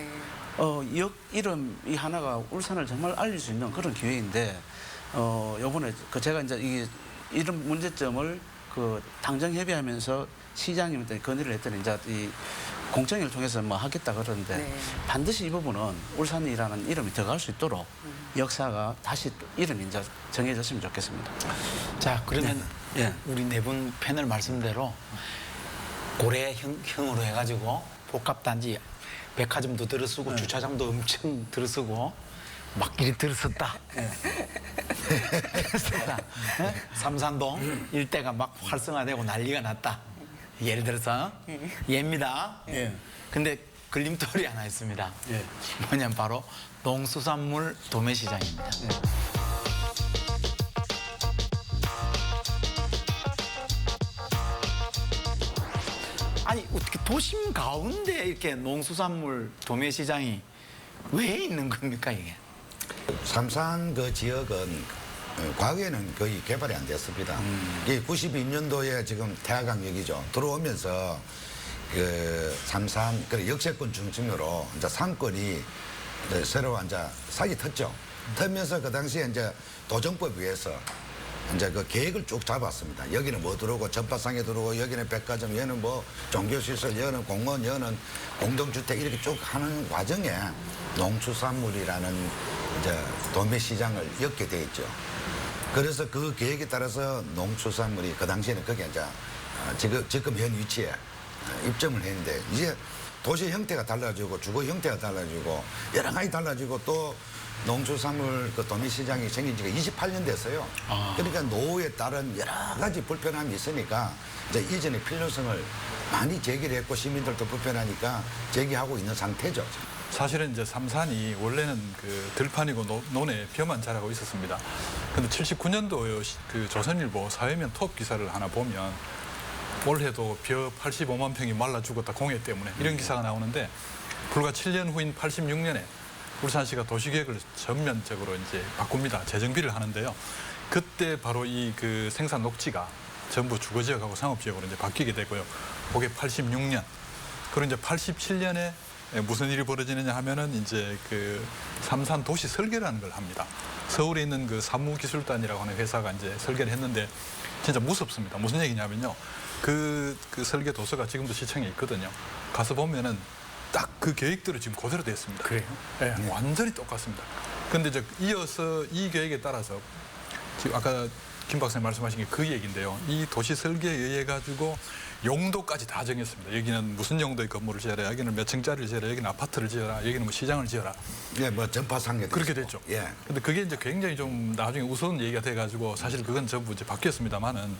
역 이름이 하나가 울산을 정말 알릴 수 있는 그런 기회인데 요번에 제가 이제 이 이름 문제점을 당정협의하면서 시장님한테 건의를 했더니 이제 공청회를 통해서 뭐 하겠다 그러는데 네. 반드시 이 부분은 울산이라는 이름이 들어갈 수 있도록 역사가 다시 또 이름이 이제 정해졌으면 좋겠습니다. 자, 그러면 예. 우리 네 분 패널 말씀대로 고래형으로 해가지고 복합단지 백화점도 들어쓰고 주차장도 엄청 들어쓰고 막 이리 들어섰다. 삼산동 일대가 막 활성화되고 난리가 났다. 예를 들어서 예입니다. 예. 근데 걸림돌이 하나 있습니다. 예. 뭐냐면 바로 농수산물 도매시장입니다. 아니 어떻게 도심 가운데 이렇게 농수산물 도매시장이 왜 있는 겁니까 이게? 삼산 그 지역은 과거에는 거의 개발이 안 됐습니다. 이 92년도에 지금 태화강역이죠. 들어오면서 그 삼산 그 역세권 중심으로 이제 상권이 이제 새로 이제 싹이 텄죠. 트면서 그 당시에 이제 도정법 위에서 이제 그 계획을 쭉 잡았습니다. 여기는 뭐 들어오고 전파상에 들어오고 여기는 백화점, 여기는 뭐 종교시설, 여기는 공원, 여기는 공동주택 이렇게 쭉 하는 과정에 농수산물이라는 이제 도매시장을 엮게 돼 있죠. 그래서 그 계획에 따라서 농수산물이 그 당시에는 거기에 이제 지금 현 위치에 입점을 했는데 이제 도시 형태가 달라지고 주거 형태가 달라지고 여러 가지 달라지고 또 농수산물 그 도매시장이 생긴 지가 28년 됐어요. 그러니까 노후에 따른 여러 가지 불편함이 있으니까 이제 이전의 필요성을 많이 제기를 했고 시민들도 불편하니까 제기하고 있는 상태죠. 사실은 이제 삼산이 원래는 그 들판이고 논에 벼만 자라고 있었습니다. 근데 79년도 그 조선일보 사회면 톱 기사를 하나 보면 올해도 벼 85만 평이 말라 죽었다 공해 때문에 이런 기사가 나오는데 불과 7년 후인 86년에 울산시가 도시계획을 전면적으로 이제 바꿉니다. 재정비를 하는데요. 그때 바로 이 그 생산 녹지가 전부 주거지역하고 상업지역으로 이제 바뀌게 되고요. 그게 86년. 그리고 이제 87년에 무슨 일이 벌어지느냐 하면은 이제 그 삼산 도시 설계라는 걸 합니다. 서울에 있는 그 사무기술단이라고 하는 회사가 이제 설계를 했는데 진짜 무섭습니다. 무슨 얘기냐면요. 그 설계 도서가 지금도 시청에 있거든요. 가서 보면은 딱 그 계획대로 지금 그대로 됐습니다. 그래요? 네, 완전히 똑같습니다. 근데 이제 이어서 이 계획에 따라서 지금 아까 김 박사님 말씀하신 게 그 얘기인데요. 이 도시 설계에 의해 가지고 용도까지 다 정했습니다. 여기는 무슨 용도의 건물을 지어라, 여기는 몇 층짜리를 지어라, 여기는 아파트를 지어라, 여기는 뭐 시장을 지어라. 예, 뭐 전파상계 그렇게 됐죠. 예. 근데 그게 이제 굉장히 좀 나중에 우스운 얘기가 돼가지고 사실 그건 전부 이제 바뀌었습니다만은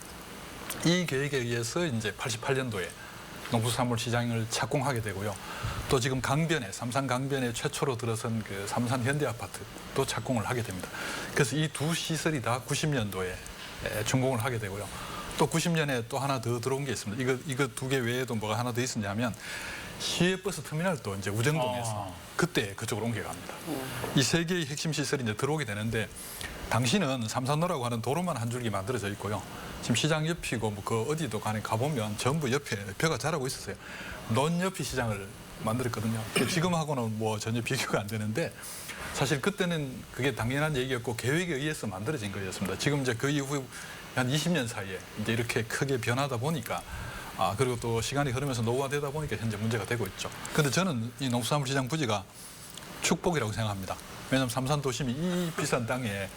이 계획에 의해서 이제 88년도에 농수산물 시장을 착공하게 되고요. 또 지금 강변에 삼산 강변에 최초로 들어선 그 삼산 현대아파트도 착공을 하게 됩니다. 그래서 이 두 시설이 다 90년도에 준공을 하게 되고요. 또 90년에 또 하나 더 들어온 게 있습니다. 이거 두 개 외에도 뭐가 하나 더 있었냐면 시외버스 터미널도 이제 우정동에서 그때 그쪽으로 옮겨갑니다. 이 세 개의 핵심 시설이 이제 들어오게 되는데 당시는 삼산로라고 하는 도로만 한 줄기 만들어져 있고요. 지금 시장 옆이고 뭐 그 어디도 간에 가보면 전부 옆에 벼가 자라고 있었어요. 논 옆이 시장을 만들었거든요. 지금하고는 뭐 전혀 비교가 안 되는데 사실 그때는 그게 당연한 얘기였고 계획에 의해서 만들어진 거였습니다. 지금 이제 그 이후 한 20년 사이에 이제 이렇게 크게 변하다 보니까 그리고 또 시간이 흐르면서 노후화되다 보니까 현재 문제가 되고 있죠. 근데 저는 이 농수산물 시장 부지가 축복이라고 생각합니다. 왜냐하면 삼산 도심이 이 비싼 땅에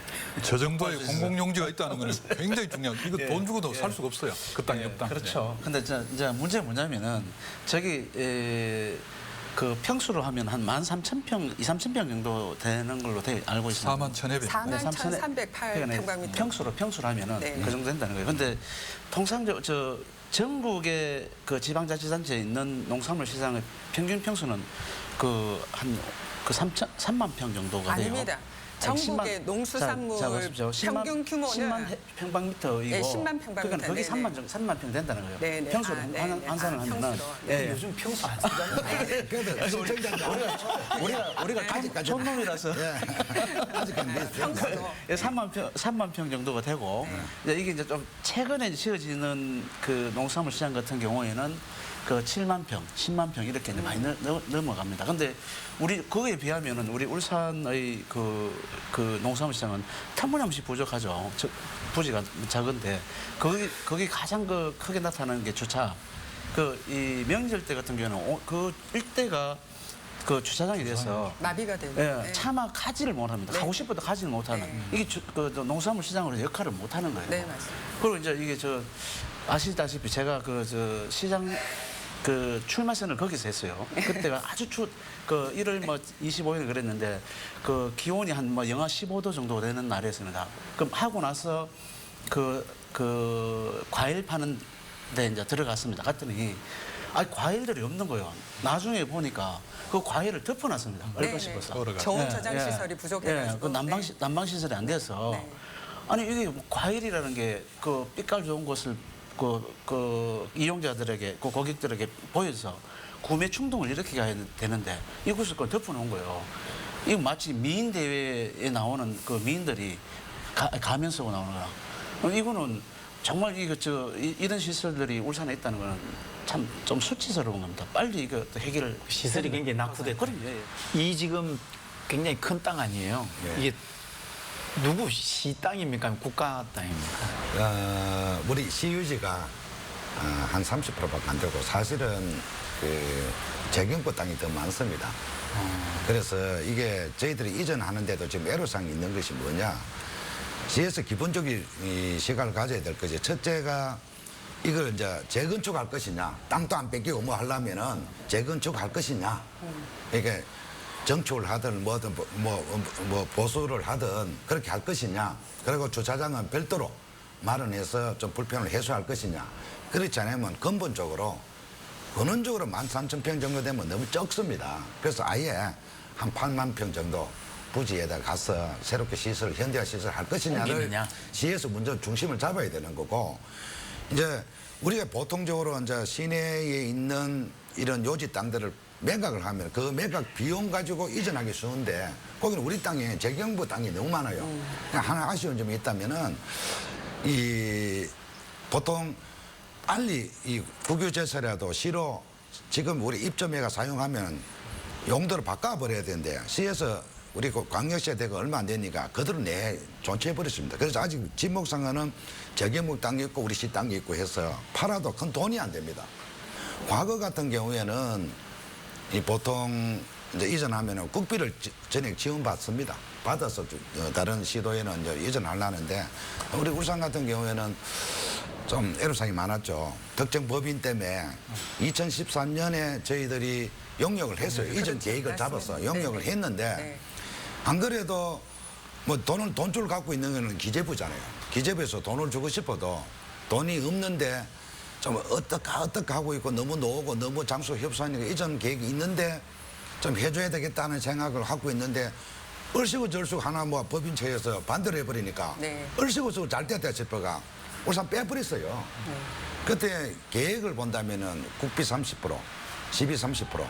저 정도의 공공용지가 있다는 것은 굉장히 중요하고 이거 돈 주고도 살 수가 없어요. 그 땅이 없다. 그렇죠. 근데 이제 문제가 뭐냐면은 저기 그 평수로 하면 한 13,000평, 2,3,000평 정도 되는 걸로 알고 있습니다. 41,200. 41,308평방미터. 평수로 하면은 네. 그 정도 된다는 거예요. 근데 통상적으로 저 전국의 그 지방자치단체에 있는 농산물 시장의 평균 평수는 그 한 3만 평 정도가 돼요. 아닙니다. 전국의 농수산물 평균 규모는 10만 평방미터이고 네, 10만 평방미터. 그러니까 거기 네네. 3만 평 된다는 거예요. 네네. 평수로 네네. 환산을 하면은 평수로. 예. 요즘 평소 안 쓰잖아요. 그래도 우리가 촌놈이라서 아직까지 평수로. 3만 평 정도가 되고 이제 이게 이제 좀 최근에 지어지는 그 농수산물 시장 같은 경우에는 그 7만 평, 10만 평 이렇게 이제 많이 넘어갑니다. 근데 우리 그거에 비하면은 우리 울산의 그 농수산물 시장은 터무니없이 부족하죠. 부지가 작은데 거기 가장 크게 나타나는 게 주차. 그 이 명절 때 같은 경우는 그 일대가 그 주차장이 돼서 마비가 되는. 예, 네. 차마 가지를 못합니다. 네. 가고 싶어도 가지를 못하는 네. 이게 그 농수산물 시장으로 역할을 못하는 거예요. 네, 맞습니다. 그리고 이제 이게 아시다시피 제가 시장 그 출마선을 거기서 했어요. 그때가 아주 그 1월 25일 그랬는데 그 기온이 한 영하 15도 정도 되는 날이었습니다. 그럼 하고 나서 그 과일 파는 데 이제 들어갔습니다. 갔더니 과일들이 없는 거예요. 나중에 보니까 그 과일을 덮어놨습니다. 네, 얼핏 씹어서. 좋은 저장 시설이 부족해가지고. 그 난방 시설이 안 돼서 네. 아니 이게 뭐 과일이라는 게 그 빛깔 좋은 것을 그 이용자들에게 그 고객들에게 보여서 구매 충동을 일으키게 해야 되는데 이것을 그걸 덮어놓은 거예요. 이거 마치 미인 대회에 나오는 그 미인들이 가면 쓰고 나오는 거라. 이거는 정말 이런 시설들이 울산에 있다는 거는 참 좀 수치스러운 겁니다. 빨리 이거 해결을 시설이 굉장히 낙후됐다. 그럼요. 예. 이 지금 굉장히 큰 땅 아니에요. 예. 이게 누구 시 땅입니까? 국가 땅입니까? 우리 시유지가 한 30%밖에 안 되고 사실은 그 재경부 땅이 더 많습니다. 그래서 이게 저희들이 이전하는데도 지금 애로사항이 있는 것이 뭐냐. 시에서 기본적인 이 시각을 가져야 될 것이 첫째가 이걸 이제 재건축할 것이냐, 땅도 안 뺏기고 뭐 하려면은 재건축할 것이냐. 이게 정축을 하든 뭐든 뭐 보수를 하든 그렇게 할 것이냐. 그리고 주차장은 별도로 마련해서 좀 불편을 해소할 것이냐. 그렇지 않으면 근본적으로 13,000평 정도 되면 너무 적습니다. 그래서 아예 한 8만 평 정도 부지에다 가서 새롭게 시설, 현대화 시설 할 것이냐를 옮기느냐. 시에서 먼저 중심을 잡아야 되는 거고, 이제 우리가 보통적으로 이제 시내에 있는 이런 요지 땅들을 매각을 하면 그 매각 비용 가지고 이전하기 쉬운데 거기는 우리 땅에 재경부 땅이 너무 많아요. 그냥 하나 아쉬운 점이 있다면은 보통 빨리 이 국유재산이라도 시로 지금 우리 입점해가 사용하면 용도를 바꿔버려야 되는데 시에서 우리 광역시에 되고 얼마 안 되니까 그대로 존치해버렸습니다. 그래서 아직 진목상가는 재경부 땅이 있고 우리 시 땅이 있고 해서 팔아도 큰 돈이 안 됩니다. 과거 같은 경우에는 보통 이제 이전하면은 국비를 전액 지원받습니다. 받아서 다른 시도에는 이제 이전하려는데 우리 울산 같은 경우에는 좀 애로사항이 많았죠. 특정 법인 때문에 2013년에 저희들이 용역을 했어요. 이전 계획을 잡아서 용역을 했는데 안 그래도 뭐 돈줄 갖고 있는 거는 기재부잖아요. 기재부에서 돈을 주고 싶어도 돈이 없는데 좀 어떡 하고 있고 너무 노고 너무 장소 협소하니까 이전 계획이 있는데 좀 해줘야 되겠다는 생각을 하고 있는데 얼씨구절씨구 하나 뭐 법인처에서 반대로 해버리니까 얼씨구절씨구 잘 됐다 싶어가 울산 빼버렸어요. 그때 계획을 본다면은 국비 30%, 시비 30%,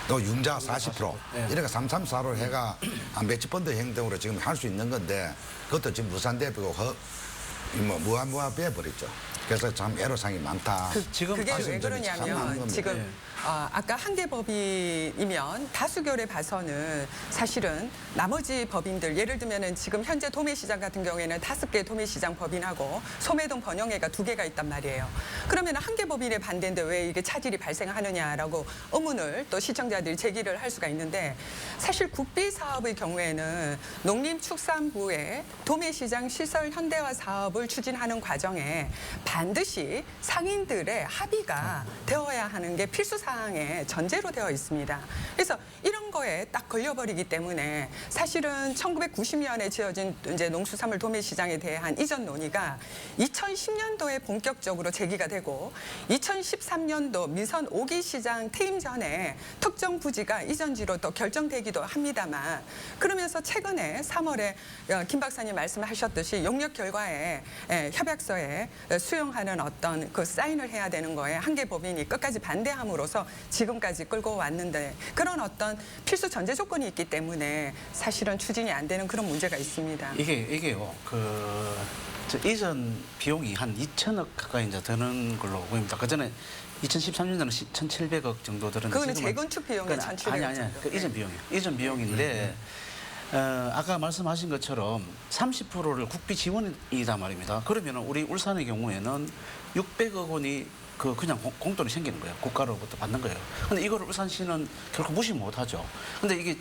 또 융자 40%, 이렇게 334로 해가 한 몇십 번 더 행동으로 지금 할 수 있는 건데 그것도 지금 무산되고 무한 빼버렸죠. 그래서 참 애로사항이 많다. 그게 왜 그러냐면 지금 아까 한 개 법인이면 다수결에 봐서는 사실은 나머지 법인들 예를 들면은 지금 현재 도매시장 같은 경우에는 5개 도매시장 법인하고 소매동 번영회가 2개가 있단 말이에요. 그러면 한 개 법인에 반대인데 왜 이게 차질이 발생하느냐라고 의문을 또 시청자들이 제기를 할 수가 있는데 사실 국비 사업의 경우에는 농림축산부의 도매시장 시설 현대화 사업을 추진하는 과정에 반드시 상인들의 합의가 되어야 하는 게 필수 사항의 전제로 되어 있습니다. 그래서 이런 거에 딱 걸려버리기 때문에 사실은 1990년에 지어진 이제 농수산물 도매시장에 대한 이전 논의가 2010년도에 본격적으로 제기가 되고 2013년도 민선 5기 시장 퇴임 전에 특정 부지가 이전지로 또 결정되기도 합니다만 그러면서 최근에 3월에 김 박사님 말씀하셨듯이 용역 결과에 협약서에 수용하는 어떤 그 사인을 해야 되는 거에 한 개 법인이 끝까지 반대함으로써 지금까지 끌고 왔는데 그런 어떤 필수 전제 조건이 있기 때문에 사실은 추진이 안 되는 그런 문제가 있습니다. 이게요. 이전 비용이 한 2천억 가까이 이제 드는 걸로 보입니다. 그 전에 2013년에는 1,700억 정도 들었는데 그거는 재건축 비용이 1,700억 아니. 그 이전 비용이에요. 이전 비용인데 아까 말씀하신 것처럼 30%를 국비 지원이다 말입니다. 그러면 우리 울산의 경우에는 600억 원이 그냥 공돈이 생기는 거예요. 국가로부터 받는 거예요. 근데 이거를 울산시는 결코 무시 못 하죠. 근데 이게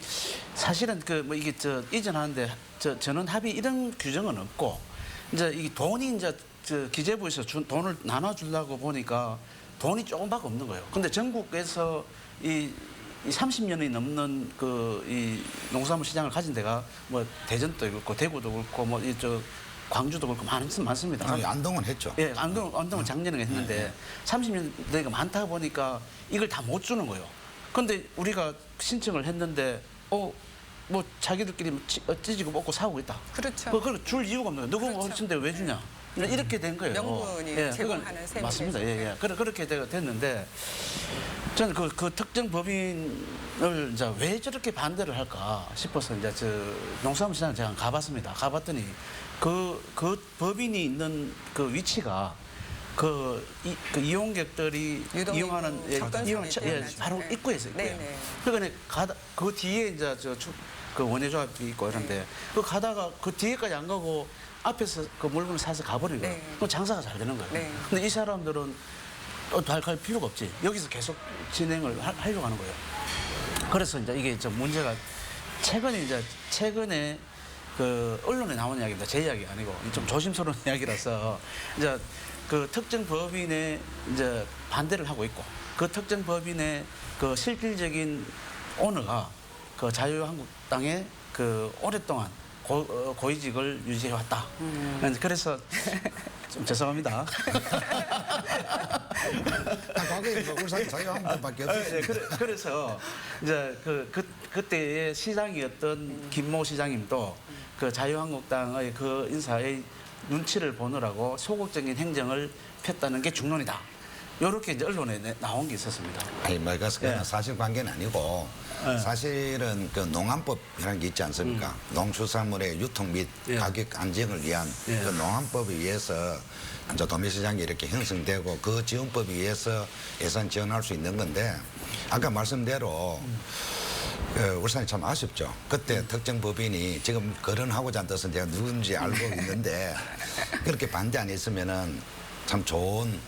사실은 이게 이전하는데 저는 합의 이런 규정은 없고 이제 이 돈이 이제 기재부에서 준 돈을 나눠주려고 보니까 돈이 조금밖에 없는 거예요. 근데 전국에서 이 30년이 넘는 이 농수산물 시장을 가진 데가 뭐 대전도 그렇고 대구도 그렇고 뭐 광주도 그렇고 많습니다. 아니, 안동은 했죠. 예, 안동은 작년에 했는데 30년 대가 많다 보니까 이걸 다 못 주는 거예요. 근데 우리가 신청을 했는데 뭐 자기들끼리 찢지고 먹고 사고 있다. 그렇죠. 그걸 줄 이유가 없는 거예요. 누가 그렇죠. 준데 왜 주냐? 이렇게 된 거예요. 명분이 그건 제공하는 셈이 맞습니다. 되죠. 예. 그렇게 됐는데 저는 그 특정 법인을 이제 왜 저렇게 반대를 할까 싶어서 이제 농수산물 시장 제가 가봤습니다. 가봤더니 그 법인이 있는 그 위치가 그 이용객들이 유동인구 이용하는 접근성이 뛰어나죠. 바로 네. 입구에서 있고요. 네네. 그러니까 그 뒤에 이제 그 원예조합이 있고 이런데 그 가다가 그 뒤에까지 안 가고 앞에서 그 물건을 사서 가버린 거예요. 네. 그럼 장사가 잘 되는 거예요. 네. 근데 이 사람들은 갈 필요가 없지. 여기서 계속 진행을 하려고 하는 거예요. 그래서 이제 이게 좀 문제가 최근에 그 언론에 나온 이야기입니다. 제 이야기 아니고 좀 조심스러운 이야기라서 이제 그 특정 법인에 이제 반대를 하고 있고 그 특정 법인의 그 실질적인 오너가 그 자유한국당에 그 오랫동안 고위직을 유지해 왔다. 그래서 좀 죄송합니다. 과거에 뭐 울산 자유한국당밖에 없었어요. 그래서 이제 그때의 시장이었던 김모 시장님도 그 자유한국당의 그 인사의 눈치를 보느라고 소극적인 행정을 폈다는 게 중론이다. 이렇게 이제 언론에 나온 게 있었습니다. 아니, 뭐, 그건 예. 사실관계는 아니고, 예. 사실은 그 농안법이라는 게 있지 않습니까? 농수산물의 유통 및 예. 가격 안정을 위한 예. 그 농안법에 의해서 이제 도매시장이 이렇게 형성되고 그 지원법에 의해서 예산 지원할 수 있는 건데, 아까 말씀대로 울산이 참 아쉽죠. 그때 특정 법인이 지금 거론하고자 하는 뜻은 제가 누군지 알고 있는데, 그렇게 반대 안 했으면은 참 좋은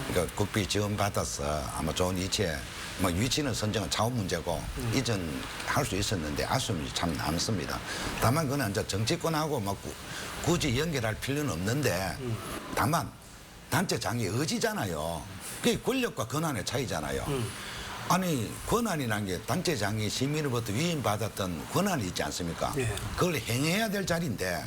그러니까 국비 지원 받아서 아마 좋은 위치에 뭐 위치는 선정은 차후 문제고 이전할 수 있었는데 아쉬움이 참 많습니다. 다만 그는 이제 정치권하고 막 굳이 연결할 필요는 없는데 다만 단체장의 의지잖아요. 그게 권력과 권한의 차이잖아요. 아니 권한이라는 게 단체장이 시민으로부터 위임받았던 권한이 있지 않습니까? 예. 그걸 행해야 될 자리인데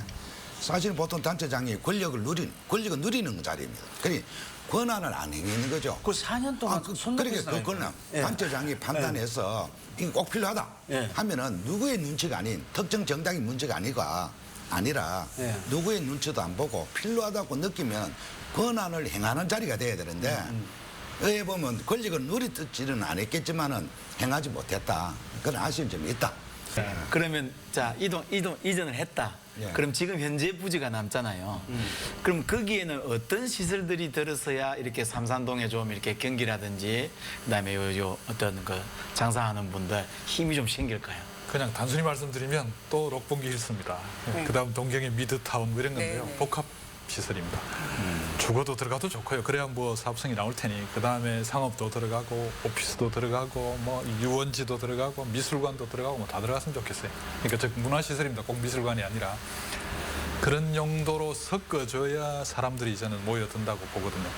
사실 보통 단체장이 권력을 누리는 자리입니다. 그러니 권한을 안 행하는 거죠. 그 4년 동안 손 놓고 그러니까 그 있었잖아요. 권한 예. 단체장이 판단해서 이거 꼭 필요하다 예. 하면은 누구의 눈치가 아닌 특정 정당의 문제가 아니라 예. 누구의 눈치도 안 보고 필요하다고 느끼면 권한을 행하는 자리가 돼야 되는데 여기 보면 권력을 누리지는 않았겠지만은 행하지 못했다. 그런 아쉬운 점이 있다. 그러면 자 이전을 했다. 예. 그럼 지금 현재 부지가 남잖아요. 그럼 거기에는 어떤 시설들이 들어서야 이렇게 삼산동에 좀 이렇게 경기라든지 그다음에 요 어떤 그 장사하는 분들 힘이 좀 생길까요? 그냥 단순히 말씀드리면 또 록봉기 힐스입니다. 그다음 동경의 미드타운 뭐 이런 건데요. 네. 복합 시설입니다. 주거도 들어가도 좋고요. 그래야 뭐 사업성이 나올 테니 그다음에 상업도 들어가고 오피스도 들어가고 뭐 유원지도 들어가고 미술관도 들어가고 뭐 다 들어갔으면 좋겠어요. 그러니까 즉 문화시설입니다. 꼭 미술관이 아니라 그런 용도로 섞어줘야 사람들이 저는 모여든다고 보거든요.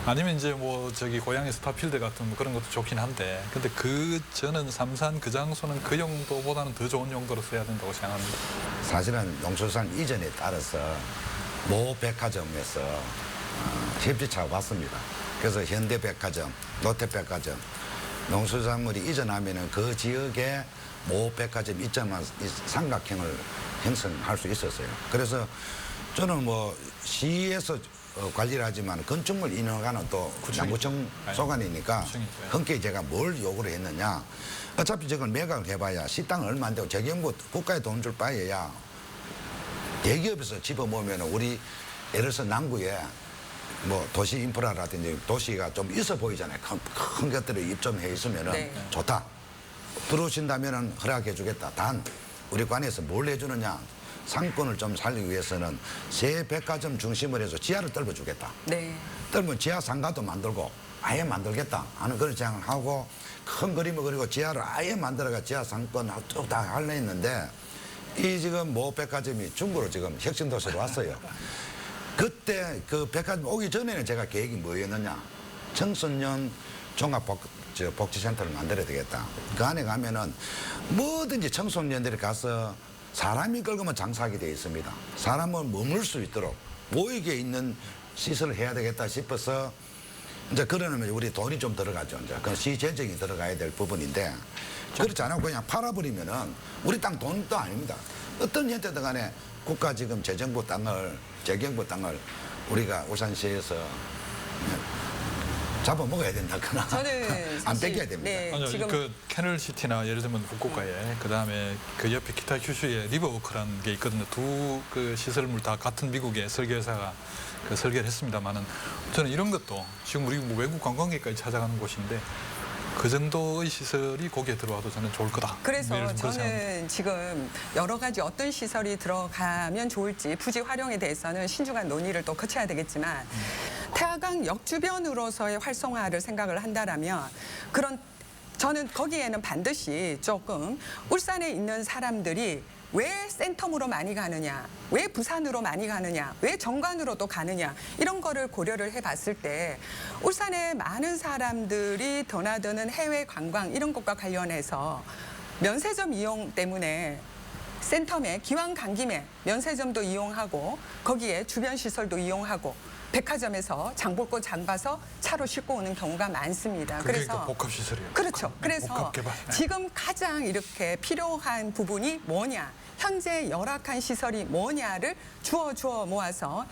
아니면 이제 뭐 저기 고향의 스타필드 같은 뭐 그런 것도 좋긴 한데 근데 저는 삼산 그 장소는 그 용도보다는 더 좋은 용도로 써야 된다고 생각합니다. 사실은 농수산 이전에 따라서 모 백화점에서 협조차가 왔습니다. 그래서 현대백화점, 롯데백화점, 농수산물이 이전하면은 그 지역에 모 백화점 입점한 삼각형을 형성할 수 있었어요. 그래서 저는 뭐 시에서 관리를 하지만 건축물 인허가는 또 양구청 소관이니까 구청이죠. 흔쾌히 제가 뭘 요구를 했느냐. 어차피 저걸 매각을 해봐야 시땅 얼마 안 되고 재경부 국가에 돈 줄 바에야 대기업에서 집어모으면 우리 예를 들어서 남구에 뭐 도시 인프라라든지 도시가 좀 있어 보이잖아요. 큰 것들을 입점해 있으면 네. 좋다. 들어오신다면 허락해 주겠다. 단 우리 관에서 뭘 해주느냐. 상권을 좀 살리기 위해서는 새 백화점 중심을 해서 지하를 뚫어주겠다. 네. 뚫으면 지하 상가도 만들고 아예 만들겠다 하는 그런 제안을 하고 큰 그림을 그리고 지하를 아예 만들어가 지하 상권 쭉 다 하려 했는데 이 지금 모 백화점이 중구로 지금 혁신도시로 왔어요. 그때 그 백화점 오기 전에는 제가 계획이 뭐였느냐. 청소년 종합복지센터를 만들어야 되겠다. 그 안에 가면은 뭐든지 청소년들이 가서 사람이 끌고만 장사하게 되어 있습니다. 사람을 머물 수 있도록 모이게 있는 시설을 해야 되겠다 싶어서 이제 그러면 우리 돈이 좀 들어가죠. 이제 그 시재정이 들어가야 될 부분인데 그렇지 않고 그냥 팔아버리면은 우리 땅 돈도 아닙니다. 어떤 형태든 간에 국가 지금 재정부 땅을 재경부 땅을 우리가 울산시에서 잡아먹어야 된다거나 저는 안 사실, 뺏겨야 됩니다. 네, 아니요, 지금 그 캐널시티나 예를 들면 북곡가에 그다음에 그 옆에 기타 휴슈에 리버워크라는 게 있거든요. 두 그 시설물 다 같은 미국의 설계사가 그 설계를 했습니다만은 저는 이런 것도 지금 우리 뭐 외국 관광객까지 찾아가는 곳인데 그 정도의 시설이 거기에 들어와도 저는 좋을 거다. 그래서 이런 그런 생각입니다. 저는 지금 여러 가지 어떤 시설이 들어가면 좋을지 부지 활용에 대해서는 신중한 논의를 또 거쳐야 되겠지만 태화강역 주변으로서의 활성화를 생각을 한다라면 그런 저는 거기에는 반드시 조금 울산에 있는 사람들이 왜 센텀으로 많이 가느냐, 왜 부산으로 많이 가느냐, 왜 정관으로 또 가느냐 이런 거를 고려를 해봤을 때 울산에 많은 사람들이 드나드는 해외 관광 이런 것과 관련해서 면세점 이용 때문에 센텀에 기왕 간 김에 면세점도 이용하고 거기에 주변 시설도 이용하고 백화점에서 장 볼 거 장 봐서 차로 싣고 오는 경우가 많습니다. 그게 그래서 그 복합 시설이에요. 그렇죠. 복합, 그래서 복합 개발. 네. 지금 가장 이렇게 필요한 부분이 뭐냐, 현재 열악한 시설이 뭐냐를 주워 모아서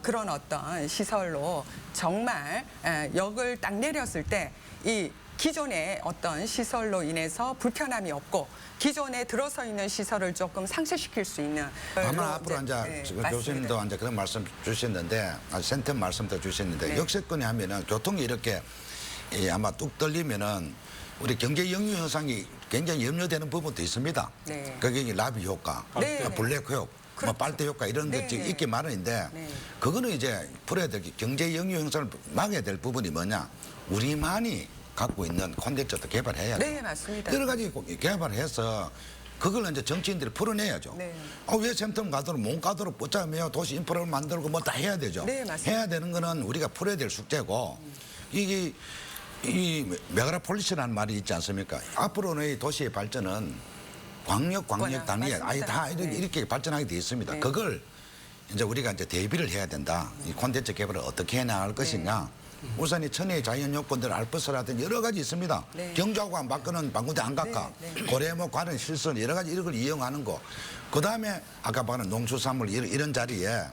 그런 어떤 시설로 정말 역을 딱 내렸을 때 이 기존의 어떤 시설로 인해서 불편함이 없고 기존에 들어서 있는 시설을 조금 상쇄시킬 수 있는 아마 앞으로 이제 네, 지금 맞습니다. 교수님도 이제 그런 말씀 주셨는데 센터 말씀도 주셨는데 네. 역세권에 하면은 교통이 이렇게 아마 뚝 떨리면은 우리 경제 영유 현상이 굉장히 염려되는 부분도 있습니다. 네. 그게 라비 효과, 네, 네. 블랙 효과, 뭐 그렇죠. 빨대 효과 이런 네, 것이 네. 있기 마련인데 네. 그거는 이제 풀어야 될 경제 영유 현상을 막아야 될 부분이 뭐냐? 우리만이 갖고 있는 콘텐츠도 개발해야 돼요. 네, 맞습니다. 여러 가지 개발해서 그걸 이제 정치인들이 풀어내야죠. 네. 왜 센텀 가도록 못 가도록 붙잡으며 도시 인프라를 만들고 뭐 다 해야 되죠. 네, 맞습니다. 해야 되는 거는 우리가 풀어야 될 숙제고 이게 이 메가라폴리스라는 말이 있지 않습니까? 앞으로는 이 도시의 발전은 광역 단위에 맞습니다. 아예 다 네. 이렇게 발전하게 돼 있습니다. 네. 그걸 이제 우리가 이제 대비를 해야 된다. 이 콘텐츠 개발을 어떻게 해 나갈 것이냐. 울산이 천혜의 자연 요건들 알프스라든지 여러 가지 있습니다. 네. 경주하고 바꾸는 방구대 안각가, 네, 네. 고래목 관련 실선 여러 가지 이런 걸 이용하는 거. 그다음에 아까 말한 농수산물 이런 자리에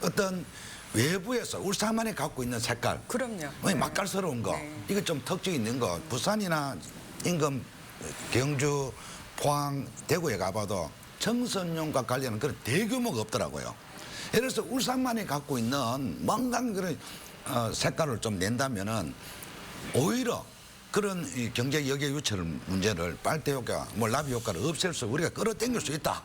어떤 외부에서 울산만이 갖고 있는 색깔. 그럼요. 맛깔스러운 거. 네. 이거 좀 특징 있는 거. 부산이나 인근 경주, 포항, 대구에 가봐도 청소년과 관련한 그런 대규모가 없더라고요. 예를 들어서 울산만이 갖고 있는 뭔가 그런 색깔을 좀 낸다면은 오히려 그런 이 경제 역의 유출 문제를 빨대 효과, 뭐 라비 효과를 없앨 수 우리가 끌어당길 수 있다.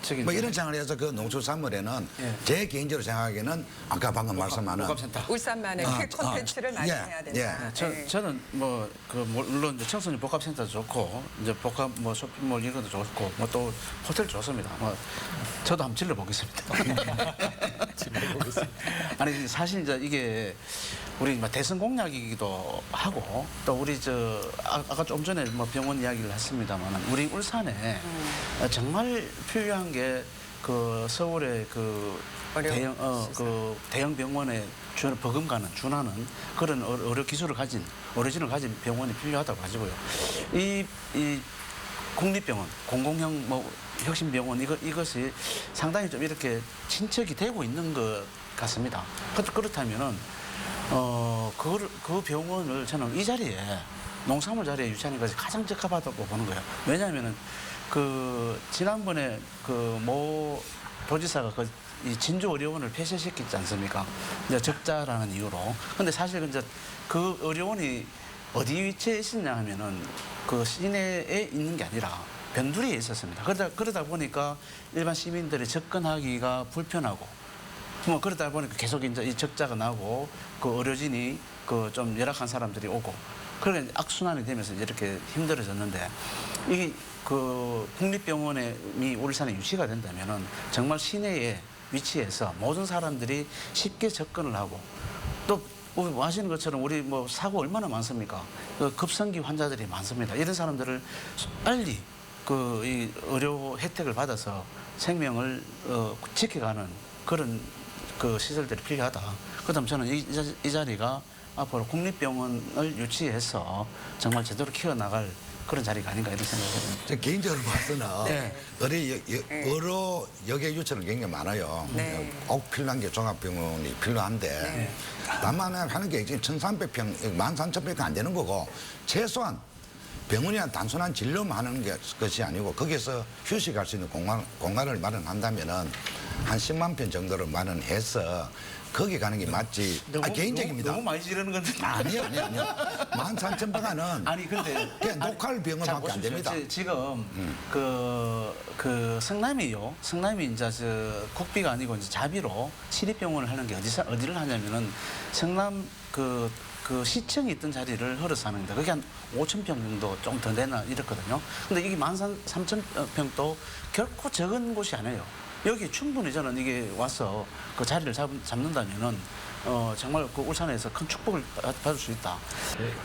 저기 뭐 이런 생각을 해서 그 농수산물에는 예. 제 개인적으로 생각하기에는 아까 방금 말씀하는 복합센터. 울산만의 콘텐츠를 많이 예, 해야 된다. 예. 네. 저는 뭐 그 물론 이제 청소년 복합센터도 좋고 이제 복합 뭐 쇼핑몰 이런 것도 좋고 뭐 또 호텔 좋습니다. 뭐 저도 한번 질러 보겠습니다. 아니 사실 이제 이게 우리 뭐 대선 공약이기도 하고 또 우리 아까 좀 전에 뭐 병원 이야기를 했습니다만 우리 울산에 정말 필요한 게 그 서울의 그 대형 병원에 버금가는 준하는 그런 의료 기술을 가진 오리진을 가진 병원이 필요하다고 가지고요. 이 국립병원, 공공형 뭐 혁신병원 이것이 상당히 좀 이렇게 친척이 되고 있는 것 같습니다. 그렇다면은 그 병원을 저는 이 자리에 농산물 자리에 유치하는 것이 가장 적합하다고 보는 거예요. 왜냐하면은 지난번에 모 도지사가 이 진주의료원을 폐쇄시켰지 않습니까? 이제 적자라는 이유로. 근데 사실 이제 그 의료원이 어디 위치에 있었냐 하면은 그 시내에 있는 게 아니라 변두리에 있었습니다. 그러다 보니까 일반 시민들이 접근하기가 불편하고 뭐 그러다 보니까 계속 이제 이 적자가 나고 그 의료진이 그 좀 열악한 사람들이 오고 그러니까 악순환이 되면서 이렇게 힘들어졌는데 이게 그 국립병원이 울산에 유치가 된다면은 정말 시내에 위치해서 모든 사람들이 쉽게 접근을 하고 또 아시는 것처럼 우리 뭐 사고 얼마나 많습니까? 그 급성기 환자들이 많습니다. 이런 사람들을 빨리 그 이 의료 혜택을 받아서 생명을 지켜가는 그런 그 시설들이 필요하다. 그다음 저는 이 자리가 앞으로 국립병원을 유치해서 정말 제대로 키워나갈 그런 자리가 아닌가 이런 생각이 듭니다. 저 개인적으로 봐서는 네. 의료 역의 유치는 굉장히 많아요. 네. 꼭 필요한 게 종합병원이 필요한데 다만 하는 게 지금 1,300평, 13,000평 안 되는 거고 최소한 병원이 단순한 진료만 하는 것이 아니고 거기에서 휴식할 수 있는 공간을 마련한다면은 한 10만 평 정도를 마련해서 거기 가는 게 맞지. 개인적입니다. 너무 많이 지르는 건데. 아니요. 13,000평은 아니 근데 그냥 녹할 병원밖에 안 됩니다. 지금 그 성남이요. 성남이 이제 저 국비가 아니고 이제 자비로 시립병원을 하는 게 어디를 하냐면은 성남 그 시청이 있던 자리를 헐어서 하는데 그게 한 5,000평 정도 좀 더 되나 이렇거든요. 근데 이게 13,000평도 결코 적은 곳이 아니에요. 여기 충분히 저는 이게 와서 그 자리를 잡는다면은 정말 그 울산에서 큰 축복을 받을 수 있다.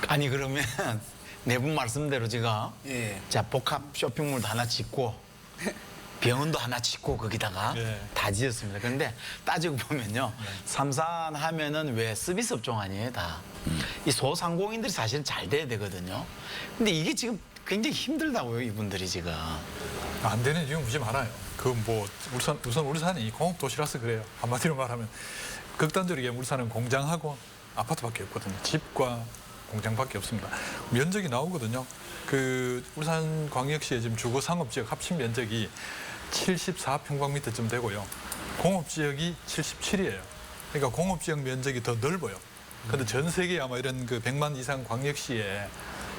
아니 그러면 네 분 말씀대로 제가 예. 자 복합 쇼핑몰도 하나 짓고 병원도 하나 짓고 거기다가 예. 다 지었습니다. 그런데 따지고 보면요, 삼산 하면은 왜 서비스 업종 아니에요 다. 이 소상공인들이 사실은 잘 돼야 되거든요. 근데 이게 지금 굉장히 힘들다고요 이분들이 지금. 안 되는 이유 무지 많아요. 그 뭐 우선 울산이 공업 도시라서 그래요. 한마디로 말하면 극단적으로 얘기하면 울산은 공장하고 아파트밖에 없거든요. 집과 공장밖에 없습니다. 면적이 나오거든요. 그 울산광역시의 지금 주거 상업지역 합친 면적이 74평방미터쯤 되고요. 공업지역이 77이에요. 그러니까 공업지역 면적이 더 넓어요. 근데 전 세계 아마 이런 그 100만 이상 광역시에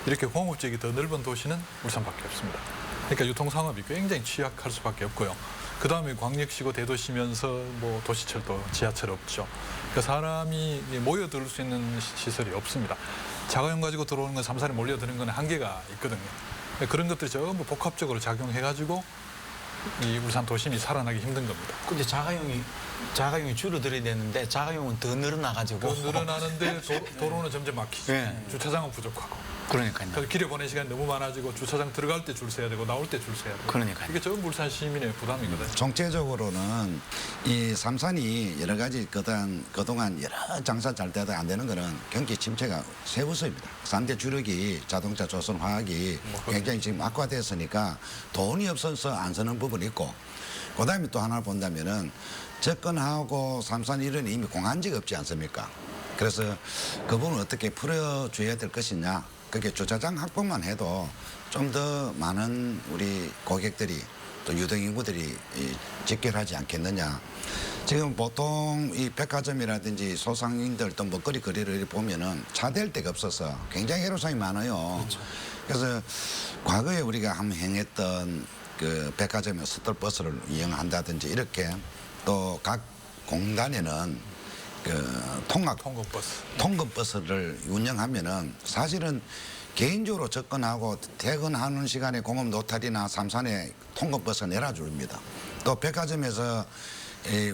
이렇게 공업지역이 더 넓은 도시는 울산밖에 없습니다. 그러니까 유통상업이 굉장히 취약할 수밖에 없고요. 그다음에 광역시고 대도시면서 뭐 도시철도, 지하철 없죠. 그러니까 사람이 모여들 수 있는 시설이 없습니다. 자가용 가지고 들어오는 건 삼산에 몰려드는 건 한계가 있거든요. 그런 것들이 전부 복합적으로 작용해가지고 이 울산 도심이 살아나기 힘든 겁니다. 근데 자가용이 줄어들어야 되는데 자가용은 더 늘어나가지고. 더 늘어나는데 도로는 점점 막히죠. 네. 주차장은 부족하고. 그러니까요. 그래서 길에 보낸 시간이 너무 많아지고 주차장 들어갈 때 줄 서야 되고 나올 때 줄 서야 되고. 그러니까요. 이게 전부 울산 시민의 부담이거든요. 정체적으로는 이 삼산이 여러 가지 그동안 여러 장사 잘 되도 안 되는 거는 경기 침체가 세우서입니다. 3대 주력이 자동차, 조선, 화학이 굉장히 지금 악화됐으니까 돈이 없어서 안 서는 부분이 있고 그다음에 또 하나 본다면은 접근하고 삼산 이런 이미 공한지가 없지 않습니까? 그래서 그 부분을 어떻게 풀어줘야 될 것이냐. 그게 주차장 확보만 해도 좀 더 많은 우리 고객들이 또 유동인구들이 직결하지 않겠느냐. 지금 보통 이 백화점이라든지 소상인들 또 먹거리 거리를 보면은 차 댈 데가 없어서 굉장히 애로사항이 많아요. 그렇죠. 그래서 과거에 우리가 한번 행했던 그 백화점에 스톨버스를 이용한다든지 이렇게 또 각 공단에는 그 통근버스를 운영하면은 사실은 개인적으로 접근하고 퇴근하는 시간에 공업 노탈이나 삼산에 통근버스가 내려줍니다. 또 백화점에서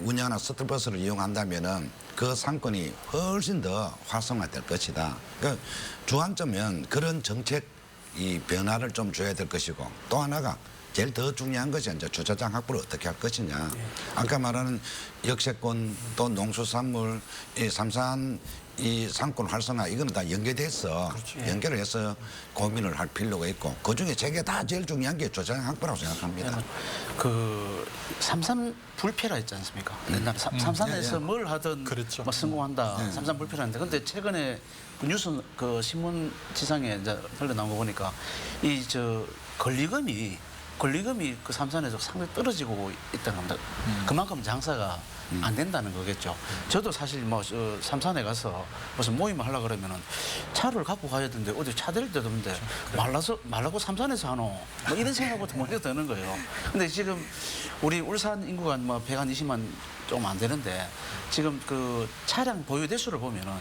운영하는 스톨버스를 이용한다면은 그 상권이 훨씬 더 활성화될 것이다. 그러니까 주안점은 그런 정책 이 변화를 좀 줘야 될 것이고 또 하나가 제일 더 중요한 것이 이제 주차장 확보를 어떻게 할 것이냐. 아까 말하는 역세권 또 농수산물, 이 삼산 이 상권 활성화 이거는 다 연계돼서 연결을 해서 고민을 할 필요가 있고 그중에 제게 다 제일 중요한 게 주차장 확보라고 생각합니다. 그 삼산 불패라 했지 않습니까? 옛날에 삼산에서 뭘 하든 그렇죠. 뭐 성공한다. 삼산 불패라는데 근데 최근에 그 뉴스 그 신문 지상에 이제 흘러 나온 거 보니까 이 저 권리금이 권리금이 그 삼산에서 상당히 떨어지고 있다는 겁니다. 그만큼 장사가 안 된다는 거겠죠. 저도 사실 뭐 삼산에 가서 무슨 모임을 하려고 그러면은 차를 갖고 가야 되는데 어디 차 댈 데도 없는데 말라고 삼산에서 하노? 뭐 이런 생각부터 먼저 드는 거예요. 근데 지금 우리 울산 인구가 뭐 120만 좀 안 되는데 지금 그 차량 보유 대수를 보면은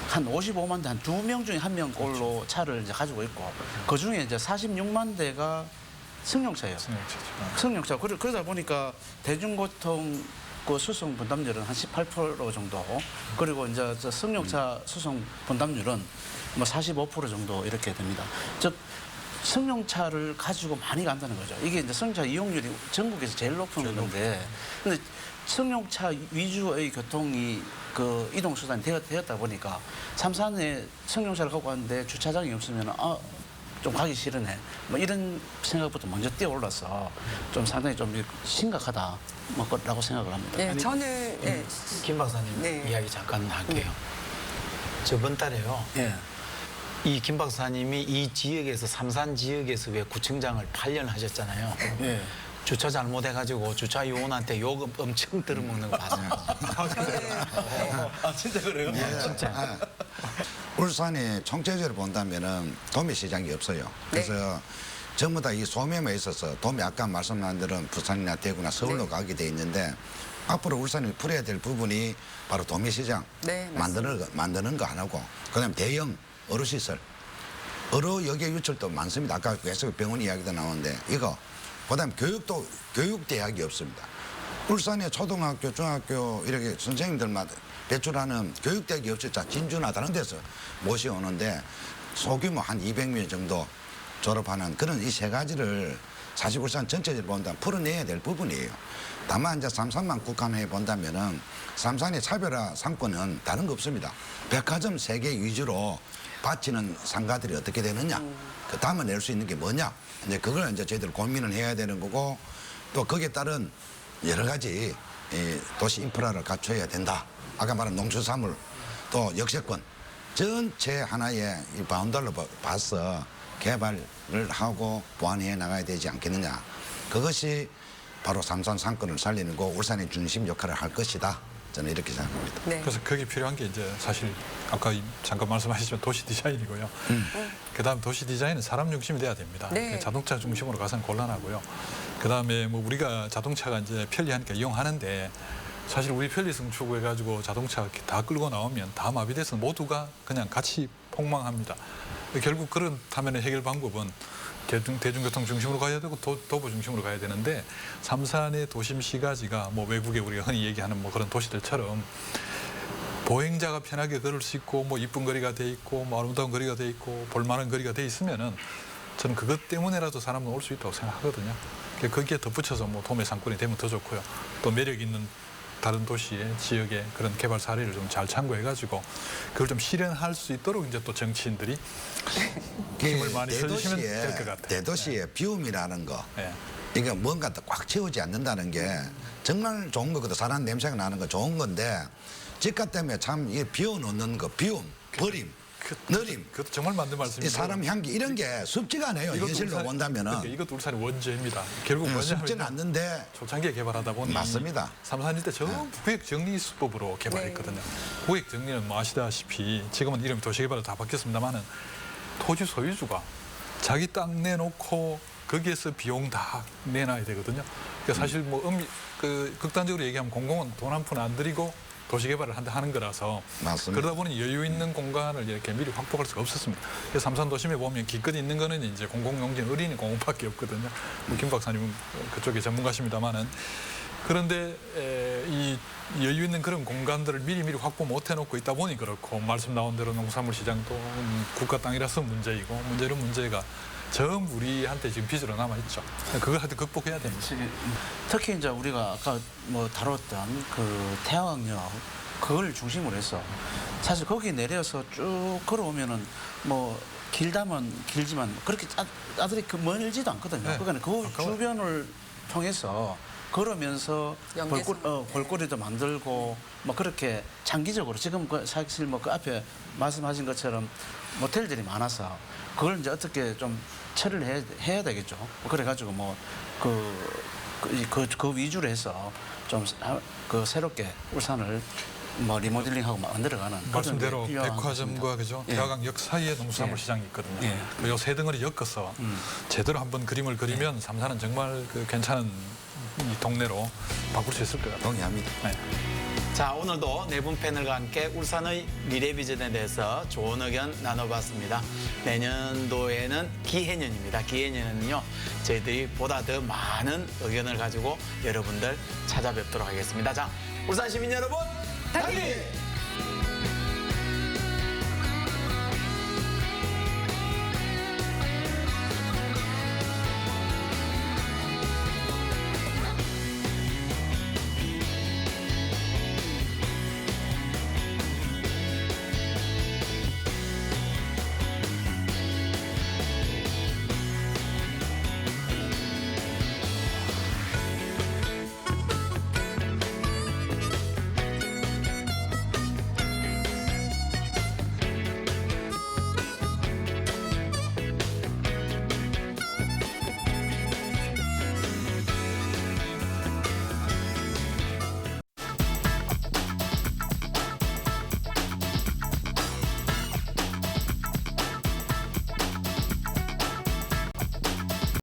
한 55만 대, 한 2명 중에 1명 꼴로 차를 이제 가지고 있고 그 중에 이제 46만 대가 승용차예요. 승용차. 그러다 보니까 대중교통 그 수송 분담률은 한 18% 정도, 그리고 이제 저 승용차 수송 분담률은 뭐 45% 정도 이렇게 됩니다. 즉 승용차를 가지고 많이 간다는 거죠. 이게 이제 승용차 이용률이 전국에서 제일 높은 건데, 근데 승용차 위주의 교통이 그 이동 수단이 되었다 보니까 삼산에 승용차를 갖고 왔는데 주차장이 없으면 좀 가기 싫으네. 뭐 이런 생각부터 먼저 뛰어올라서 좀 상당히 좀 심각하다 라고 생각을 합니다. 예, 저는 예. 김 박사님 네. 이야기 잠깐 할게요. 저번 달에요. 예. 이 김 박사님이 이 지역에서 삼산 지역에서 왜 구청장을 8년 하셨잖아요. 예. 주차 잘못해가지고 주차 요원한테 욕 엄청 들어먹는 거 봤어요. 아 진짜 그래요? 진짜. 울산이 총체적으로 본다면은 도매시장이 없어요. 그래서 전부 다 이 소매에 있어서 도매 아까 말씀한 대로 부산이나 대구나 서울로 가게 돼 있는데 앞으로 울산이 풀어야 될 부분이 바로 도매시장 네, 만드는 거 하나고 그다음에 대형 어르시설 어르 여기 유출도 많습니다. 아까 계속 병원 이야기도 나오는데 이거 그다음에 교육 대학이 없습니다. 울산에 초등학교, 중학교 이렇게 선생님들마다 배출하는 교육대학이 없었죠. 진주나 다른 데서 모셔오는데 소규모 한 200명 정도 졸업하는 그런 이 세 가지를 사실 울산 전체적으로 본다면 풀어내야 될 부분이에요. 다만 이제 삼산만 국한해 본다면은 삼산의 차별화 상권은 다른 거 없습니다. 백화점 3개 위주로 바치는 상가들이 어떻게 되느냐, 그 다음에 낼 수 있는 게 뭐냐, 이제 그걸 이제 저희들 고민을 해야 되는 거고 또 거기에 따른 여러 가지 이 도시 인프라를 갖춰야 된다. 아까 말한 농수산물 또 역세권 전체 하나의 이 바운더로 봐서 개발을 하고 보완해 나가야 되지 않겠느냐. 그것이 바로 삼산 상권을 살리는 거 울산의 중심 역할을 할 것이다. 저는 이렇게 생각합니다. 네. 그래서 거기 필요한 게 이제 사실 아까 잠깐 말씀하셨지만 도시 디자인이고요. 그다음 도시 디자인은 사람 중심이 돼야 됩니다. 네. 자동차 중심으로 가서는 곤란하고요. 그다음에 뭐 우리가 자동차가 이제 편리하니까 이용하는데 사실 우리 편리성 추구해가지고 자동차 다 끌고 나오면 다 마비돼서 모두가 그냥 같이 폭망합니다. 결국 그렇다면 해결 방법은 대중교통 중심으로 가야 되고 도보 중심으로 가야 되는데 삼산의 도심 시가지가 뭐 외국에 우리가 흔히 얘기하는 뭐 그런 도시들처럼 보행자가 편하게 걸을 수 있고 뭐 이쁜 거리가 돼 있고 뭐 아름다운 거리가 돼 있고 볼만한 거리가 돼 있으면은 저는 그것 때문에라도 사람은 올 수 있다고 생각하거든요. 거기에 덧붙여서 뭐 도매 상권이 되면 더 좋고요. 또 매력 있는 다른 도시의 지역의 그런 개발 사례를 좀 잘 참고해가지고 그걸 좀 실현할 수 있도록 이제 또 정치인들이 힘을 많이 써주시면 될 것 같아요. 대도시의 비움이라는 거 네. 이게 뭔가 꽉 채우지 않는다는 게 정말 좋은 거거든. 사람 냄새가 나는 거 좋은 건데 집값 때문에 참 이 비워놓는 거 비움, 버림, 느림, 그것도 정말 맞는 이 말씀입니다. 사람 향기 이런 게 쉽지가 않아요. 현실로 본다면은 그러니까 이것도 울산의 원죄입니다. 결국 쉽지는 뭐냐면 않는데 초창기에 개발하다 보니 맞습니다. 삼산 일대 전부 구획정리수법으로 개발했거든요. 구획정리는 뭐 아시다시피 지금은 이름이 도시개발로 다 바뀌었습니다만은 토지 소유주가 자기 땅 내놓고 거기에서 비용 다 내놔야 되거든요. 그러니까 사실 뭐 극단적으로 얘기하면 공공은 돈 한 푼 안 들이고 도시개발을 하는 거라서 맞습니다. 그러다 보니 여유 있는 공간을 이렇게 미리 확보할 수가 없었습니다. 그래서 삼산 도심에 보면 기껏 있는 거는 이제 공공용지 어린이 공원밖에 없거든요. 김 박사님은 그쪽에 전문가십니다만은 그런데 이 여유 있는 그런 공간들을 미리 확보 못 해놓고 있다 보니 그렇고 말씀 나온 대로 농산물 시장도 국가 땅이라서 문제이고 문제가 전부 우리한테 지금 빚으로 남아 있죠. 그걸 하여튼 극복해야 됩니다. 특히 이제 우리가 아까 뭐 다뤘던 그 태화강역 그걸 중심으로 해서 사실 거기 내려서 쭉 걸어오면은 뭐 길지만 그렇게 아들이 멀지도 않거든요. 네. 그러니까 그 주변을 통해서 그러면서 연계성. 볼거리도 만들고 뭐 그렇게 장기적으로 지금 사실 뭐 그 앞에 말씀하신 것처럼 모텔들이 많아서 그걸 이제 어떻게 좀 처리를 해야 되겠죠. 그래가지고 뭐 그 위주로 해서 좀 새롭게 울산을 뭐 리모델링하고 만들어가는 말씀대로 그런 게 필요한 백화점과 것 그죠 같습니다. 예. 대학역 사이에 농수산물 예. 시장이 있거든요. 예. 그 세 덩어리 엮어서 제대로 한번 그림을 그리면 삼산은 정말 그 괜찮은 이 동네로 바꿀 수 있을 것 같아요. 동의합니다. 네. 자, 오늘도 네 분 패널과 함께 울산의 미래 비전에 대해서 좋은 의견 나눠봤습니다. 내년도에는 기해년입니다. 기해년은요, 저희들이 보다 더 많은 의견을 가지고 여러분들 찾아뵙도록 하겠습니다. 자, 울산 시민 여러분, 달리!